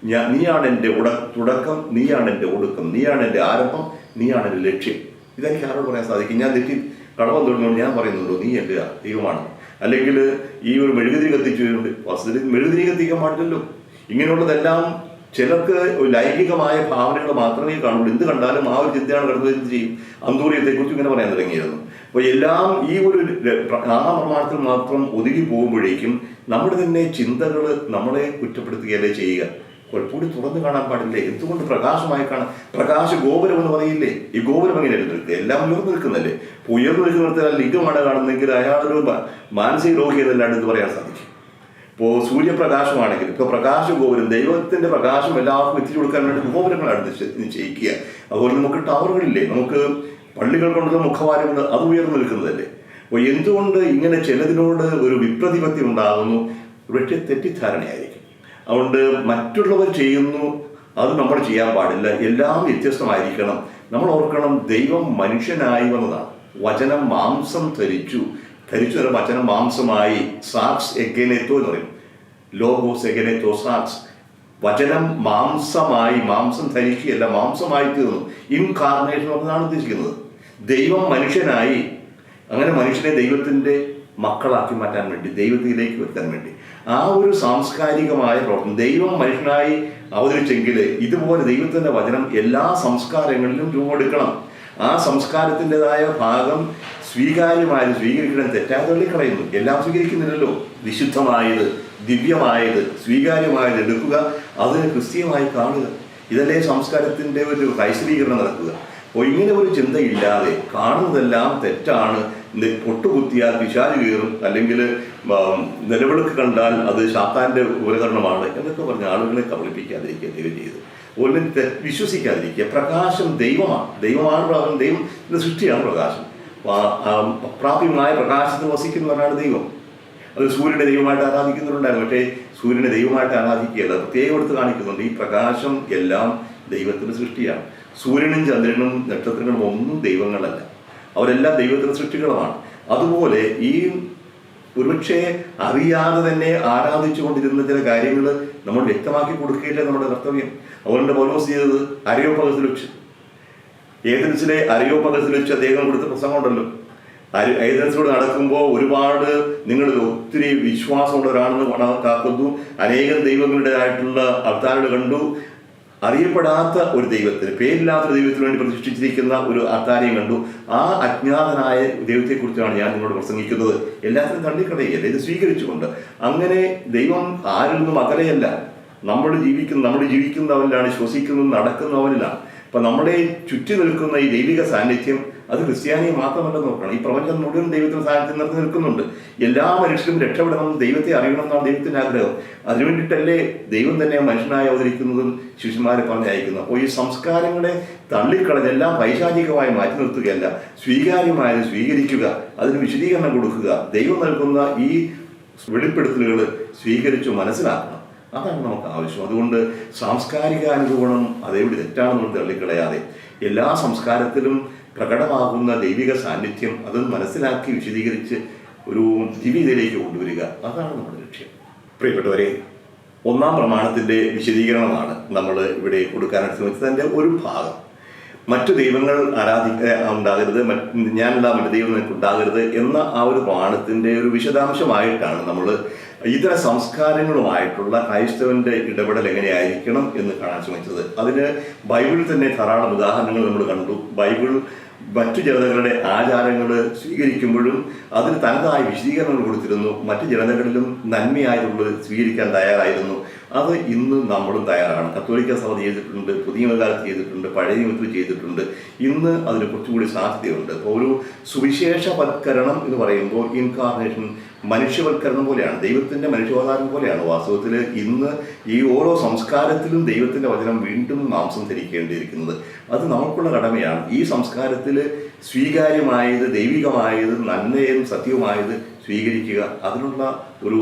നീയാണ് എൻ്റെ തുടക്കം, നീയാണ് എൻ്റെ ഒടുക്കം, നീയാണ് എൻ്റെ ആരംഭം, നീയാണ് എൻ്റെ ലക്ഷ്യം. ഇതെനിക്ക് ആരോട് പറയാൻ സാധിക്കും? ഞാൻ തെറ്റി കടവം തൊടുന്നതുകൊണ്ട് ഞാൻ പറയുന്നുണ്ടോ നീ എൻ്റെ ദൈവമാണ്? അല്ലെങ്കിൽ ഈ ഒരു മെഴുകുതിരി കത്തിച്ചുകൊണ്ട് വസ്തുതയിൽ മെഴുകുതിരി കത്തിക്കാൻ പാടില്ലല്ലോ. ഇങ്ങനെയുള്ളതെല്ലാം ചിലർക്ക് ലൈംഗികമായ ഭാവനകൾ മാത്രമേ കാണുള്ളൂ. എന്ത് കണ്ടാലും ആ ഒരു ചിന്തയാണ് കടന്നു ചെയ്യും. അന്തൂര്യത്തെക്കുറിച്ച് ഇങ്ങനെ പറയാൻ തുടങ്ങിയിരുന്നു. അപ്പോൾ എല്ലാം ഈ ഒരു പ്രമാണത്തിൽ മാത്രം ഒതുങ്ങി പോകുമ്പോഴേക്കും നമ്മുടെ തന്നെ ചിന്തകൾ നമ്മളെ കുറ്റപ്പെടുത്തുകയല്ലേ ചെയ്യുക. കുറച്ചുകൂടി തുറന്നു കാണാൻ പാടില്ലേ? എന്തുകൊണ്ട് പ്രകാശമായി കാണാം? പ്രകാശ ഗോപുരം എന്ന് പറയില്ലേ? ഈ ഗോപുരം എങ്ങനെയല്ലേ നിൽക്കുക? എല്ലാം ഉയർന്നു നിൽക്കുന്നല്ലേ? അപ്പോൾ ഉയർന്നു നിൽക്കുന്നിടത്ത് ലിംഗമാണ് കാണുന്നെങ്കിൽ അയാളൊരു മാനസിക രോഗി എന്നല്ലാണ്ട് ഇത് പറയാൻ സാധിക്കും. ഇപ്പോൾ സൂര്യപ്രകാശമാണെങ്കിൽ ഇപ്പോൾ പ്രകാശ ഗോപുരം, ദൈവത്തിന്റെ പ്രകാശം എല്ലാവർക്കും എത്തിച്ചു കൊടുക്കാൻ വേണ്ടി ഗോപുരങ്ങളാണ് നിശ്ചയിക്കുക. അതുപോലെ നമുക്ക് ടവറുകളില്ലേ, നമുക്ക് പള്ളികൾ കൊണ്ടുള്ള മുഖവാരങ്ങൾ, അത് ഉയർന്നു നിൽക്കുന്നതല്ലേ? അപ്പോൾ എന്തുകൊണ്ട് ഇങ്ങനെ ചിലതിനോട് ഒരു വിപ്രതിപത്തി ഉണ്ടാകുന്നു? പക്ഷേ തെറ്റിദ്ധാരണയായിരിക്കും. അതുകൊണ്ട് മറ്റുള്ളവർ ചെയ്യുന്നു, അത് നമ്മൾ ചെയ്യാൻ പാടില്ല. എല്ലാം വ്യത്യസ്തമായിരിക്കണം. നമ്മൾ ഓർക്കണം, ദൈവം മനുഷ്യനായി വന്നതാണ്. വചനം മാംസം ധരിച്ചു വരെ വചനം മാംസമായി, സാക്സ് എഗനേത്തോ എന്ന് പറയും, ലോഗോസ് എഗനേത്തോ സാക്സ്. വചനം മാംസമായി, മാംസം ധരിക്കുകയല്ല, മാംസമായി തീർന്നു. ഇൻകാർണേഷൻ എന്നതാണ് ഉദ്ദേശിക്കുന്നത്. ദൈവം മനുഷ്യനായി, അങ്ങനെ മനുഷ്യനെ ദൈവത്തിൻ്റെ മക്കളാക്കി മാറ്റാൻ വേണ്ടി, ദൈവത്തിലേക്ക് വരുത്താൻ വേണ്ടി ആ ഒരു സാംസ്കാരികമായ പ്രവർത്തനം ദൈവം മനുഷ്യനായി അവതരിച്ചെങ്കിൽ ഇതുപോലെ ദൈവത്തിൻ്റെ വചനം എല്ലാ സംസ്കാരങ്ങളിലും രൂപമെടുക്കണം. ആ സംസ്കാരത്തിൻ്റെതായ ഭാഗം സ്വീകാര്യമായത് സ്വീകരിക്കണം, തെറ്റാതെ തള്ളിക്കളയുന്നു. എല്ലാം സ്വീകരിക്കുന്നില്ലല്ലോ. വിശുദ്ധമായത്, ദിവ്യമായത്, സ്വീകാര്യമായത് എടുക്കുക, അതിന് ക്രിസ്തീയമായി കാണുക. ഇതല്ലേ സംസ്കാരത്തിൻ്റെ ഒരു ക്രൈസ്തവീകരണം നടക്കുക. അപ്പോൾ ഇങ്ങനെ ഒരു ചിന്തയില്ലാതെ കാണുന്നതെല്ലാം തെറ്റാണ്, പൊട്ടുകുത്തിയാൽ പിശാച് കയറും, അല്ലെങ്കിൽ നിലവിളക്ക് കണ്ടാൽ അത് സാത്താൻ്റെ ഉപകരണമാണ് എന്നൊക്കെ പറഞ്ഞ ആളുകളെ കബളിപ്പിക്കാതിരിക്കുക ദൈവം ചെയ്ത്. അതുപോലെ വിശ്വസിക്കാതിരിക്കുക. പ്രകാശം ദൈവമാണ് പ്രകാശം, ദൈവത്തിൻ്റെ സൃഷ്ടിയാണ് പ്രകാശം. പ്രാപ്യമായ പ്രകാശത്തിൽ വസിക്കുന്നവരാണ് ദൈവം. അത് സൂര്യനെ ദൈവമായിട്ട് ആരാധിക്കുന്നുണ്ടായിരുന്നു. പക്ഷേ സൂര്യനെ ദൈവമായിട്ട് ആരാധിക്കുകയല്ല, പ്രത്യേകം എടുത്ത് കാണിക്കുന്നുണ്ട്. ഈ പ്രകാശം എല്ലാം ദൈവത്തിൻ്റെ സൃഷ്ടിയാണ്. സൂര്യനും ചന്ദ്രനും നക്ഷത്രങ്ങളും ഒന്നും ദൈവങ്ങളല്ല, അവരെല്ലാം ദൈവത്തിൻ്റെ സൃഷ്ടികളുമാണ്. അതുപോലെ ഈ ഒരുപക്ഷെ അറിയാതെ തന്നെ ആരാധിച്ചു കൊണ്ടിരുന്ന ചില കാര്യങ്ങൾ നമ്മൾ വ്യക്തമാക്കി കൊടുക്കുകയില്ല നമ്മുടെ കർത്തവ്യം. അതുകൊണ്ട് പൗലോസ് ചെയ്തത് അരയോപകത്തിൽ വെച്ച്, ഏഥൻസിലെ അരയോപകത്തിൽ വെച്ച് അദ്ദേഹം കൊടുത്ത പ്രസംഗം ഉണ്ടല്ലോ. ഏഥൻസിലൂടെ നടക്കുമ്പോൾ ഒരുപാട് നിങ്ങൾ ഒത്തിരി വിശ്വാസമുള്ളവരാണെന്ന് കണക്കാക്കുന്നു, അനേകം ദൈവങ്ങളുടേതായിട്ടുള്ള അൾത്താരകൾ കണ്ടു, അറിയപ്പെടാത്ത ഒരു ദൈവത്തിന്, പേരില്ലാത്ത ദൈവത്തിന് വേണ്ടി പ്രതിഷ്ഠിച്ചിരിക്കുന്ന ഒരു അൾത്താരയും കണ്ടു. ആ അജ്ഞാതനായ ദൈവത്തെക്കുറിച്ചാണ് ഞാൻ നിങ്ങളോട് പ്രസംഗിക്കുന്നത്. എല്ലാത്തിനും തള്ളിക്കളയല്ല, ഇത് സ്വീകരിച്ചുകൊണ്ട്. അങ്ങനെ ദൈവം ആരിൽ നിന്നും അകലെയല്ല. നമ്മൾ ജീവിക്കുന്നവരിലാണ്, ശ്വസിക്കുന്നതും നടക്കുന്നവരിലാണ്. അപ്പം നമ്മുടെ ചുറ്റി നിൽക്കുന്ന ഈ ദൈവിക സാന്നിധ്യം അത് ക്രിസ്ത്യാനിയെ മാത്രമല്ല നോക്കണം, ഈ പ്രപഞ്ചം മുഴുവൻ ദൈവത്തിൻ്റെ സാന്നിധ്യം നിറഞ്ഞു നിൽക്കുന്നുണ്ട്. എല്ലാ മനുഷ്യരും രക്ഷപ്പെടണം, ദൈവത്തെ അറിയണം എന്നാണ് ദൈവത്തിൻ്റെ ആഗ്രഹം. അതിനുവേണ്ടിയിട്ടല്ലേ ദൈവം തന്നെ മനുഷ്യനായി അവതരിക്കുന്നതും ശിഷ്യന്മാരെ പറഞ്ഞ് അയക്കുന്നത്. അപ്പോൾ ഈ സംസ്കാരങ്ങളെ തള്ളിക്കളഞ്ഞ് എല്ലാം പൈശാചികമായി മാറ്റി നിർത്തുകയല്ല, സ്വീകാര്യമായത് സ്വീകരിക്കുക, അതിന് വിശദീകരണം കൊടുക്കുക. ദൈവം നൽകുന്ന ഈ വെളിപ്പെടുത്തലുകൾ സ്വീകരിച്ചു മനസ്സിലാക്കണം. അതാണ് നമുക്ക് ആവശ്യം. അതുകൊണ്ട് സാംസ്കാരിക അനുകൂലം അതെവിടെ തെറ്റാണെന്ന് തള്ളിക്കളയാതെ എല്ലാ സംസ്കാരത്തിലും പ്രകടമാകുന്ന ദൈവിക സാന്നിധ്യം അത് മനസ്സിലാക്കി വിശദീകരിച്ച് ഒരു ജീവിതത്തിലേക്ക് കൊണ്ടുവരിക, അതാണ് നമ്മുടെ ലക്ഷ്യം. പ്രിയപ്പെട്ടവരെ, ഒന്നാം പ്രമാണത്തിൻ്റെ വിശദീകരണമാണ് നമ്മൾ ഇവിടെ കൊടുക്കാനായിട്ട് ശ്രമിച്ചത്. അതിൻ്റെ ഒരു ഭാഗം മറ്റു ദൈവങ്ങൾ ഉണ്ടാകരുത്, ഞാനെല്ലാം മറ്റു ദൈവം നിനക്ക് ഉണ്ടാകരുത് എന്ന ആ ഒരു പ്രമാണത്തിൻ്റെ ഒരു വിശദാംശമായിട്ടാണ് നമ്മൾ ഇതര സംസ്കാരങ്ങളുമായിട്ടുള്ള ക്രൈസ്തവന്റെ ഇടപെടൽ എങ്ങനെയായിരിക്കണം എന്ന് കാണാൻ ശ്രമിച്ചത്. അതിന് ബൈബിളിൽ തന്നെ ധാരാളം ഉദാഹരണങ്ങൾ നമ്മൾ കണ്ടു. ബൈബിൾ മറ്റു ജനതകളുടെ ആചാരങ്ങൾ സ്വീകരിക്കുമ്പോഴും അതിന് തനതായ വിശദീകരണങ്ങൾ കൊടുത്തിരുന്നു. മറ്റു ജനതകളിലും നന്മയായിട്ടുള്ളത് സ്വീകരിക്കാൻ തയ്യാറായിരുന്നു. അത് ഇന്ന് നമ്മളും തയ്യാറാണ്. കത്തോലിക്ക സഭ ചെയ്തിട്ടുണ്ട്, പുതിയ കാലത്ത് ചെയ്തിട്ടുണ്ട്, പഴയ നിയമത്തിൽ ചെയ്തിട്ടുണ്ട്. ഇന്ന് അതിന് കുറച്ചുകൂടി സാധ്യതയുണ്ട്. അപ്പോൾ ഒരു സുവിശേഷവൽക്കരണം എന്ന് പറയുമ്പോൾ ഇൻകാർണേഷൻ മനുഷ്യവൽക്കരണം പോലെയാണ്, ദൈവത്തിൻ്റെ മനുഷ്യാവതാരം പോലെയാണ്. വാസ്തവത്തിൽ ഇന്ന് ഈ ഓരോ സംസ്കാരത്തിലും ദൈവത്തിൻ്റെ വചനം വീണ്ടും മാംസം ധരിക്കേണ്ടിയിരിക്കുന്നത് അത് നമുക്കുള്ള കടമയാണ്. ഈ സംസ്കാരത്തിൽ സ്വീകാര്യമായത്, ദൈവികമായത്, നന്മയും സത്യവുമായത് സ്വീകരിക്കുക, അതിനുള്ള ഒരു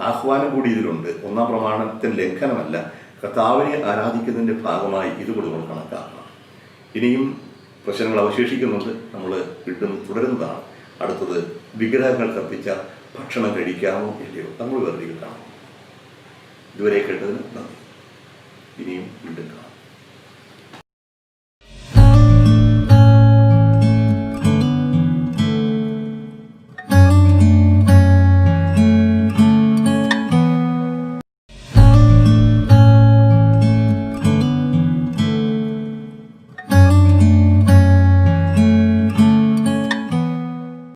ആഹ്വാനം കൂടി ഇതിലുണ്ട്. ഒന്നാം പ്രമാണത്തിൻ്റെ ലംഘനമല്ല, കർത്താവിനെ ആരാധിക്കുന്നതിൻ്റെ ഭാഗമായി ഇതുകൂടി നമ്മൾ കണക്കാക്കണം. ഇനിയും പ്രശ്നങ്ങൾ അവശേഷിക്കുന്നുണ്ട്, നമ്മൾ വീണ്ടും തുടരുന്നതാണ്. അടുത്തത് വിഗ്രഹങ്ങൾ കർപ്പിച്ച ഭക്ഷണം കഴിക്കാമോ ഇല്ലയോ, നമ്മൾ വേർതിരിക്കട്ടാണോ. ഇതുവരെ കേട്ടതിന് നന്ദി. ഇനിയും വീണ്ടും കാണാം.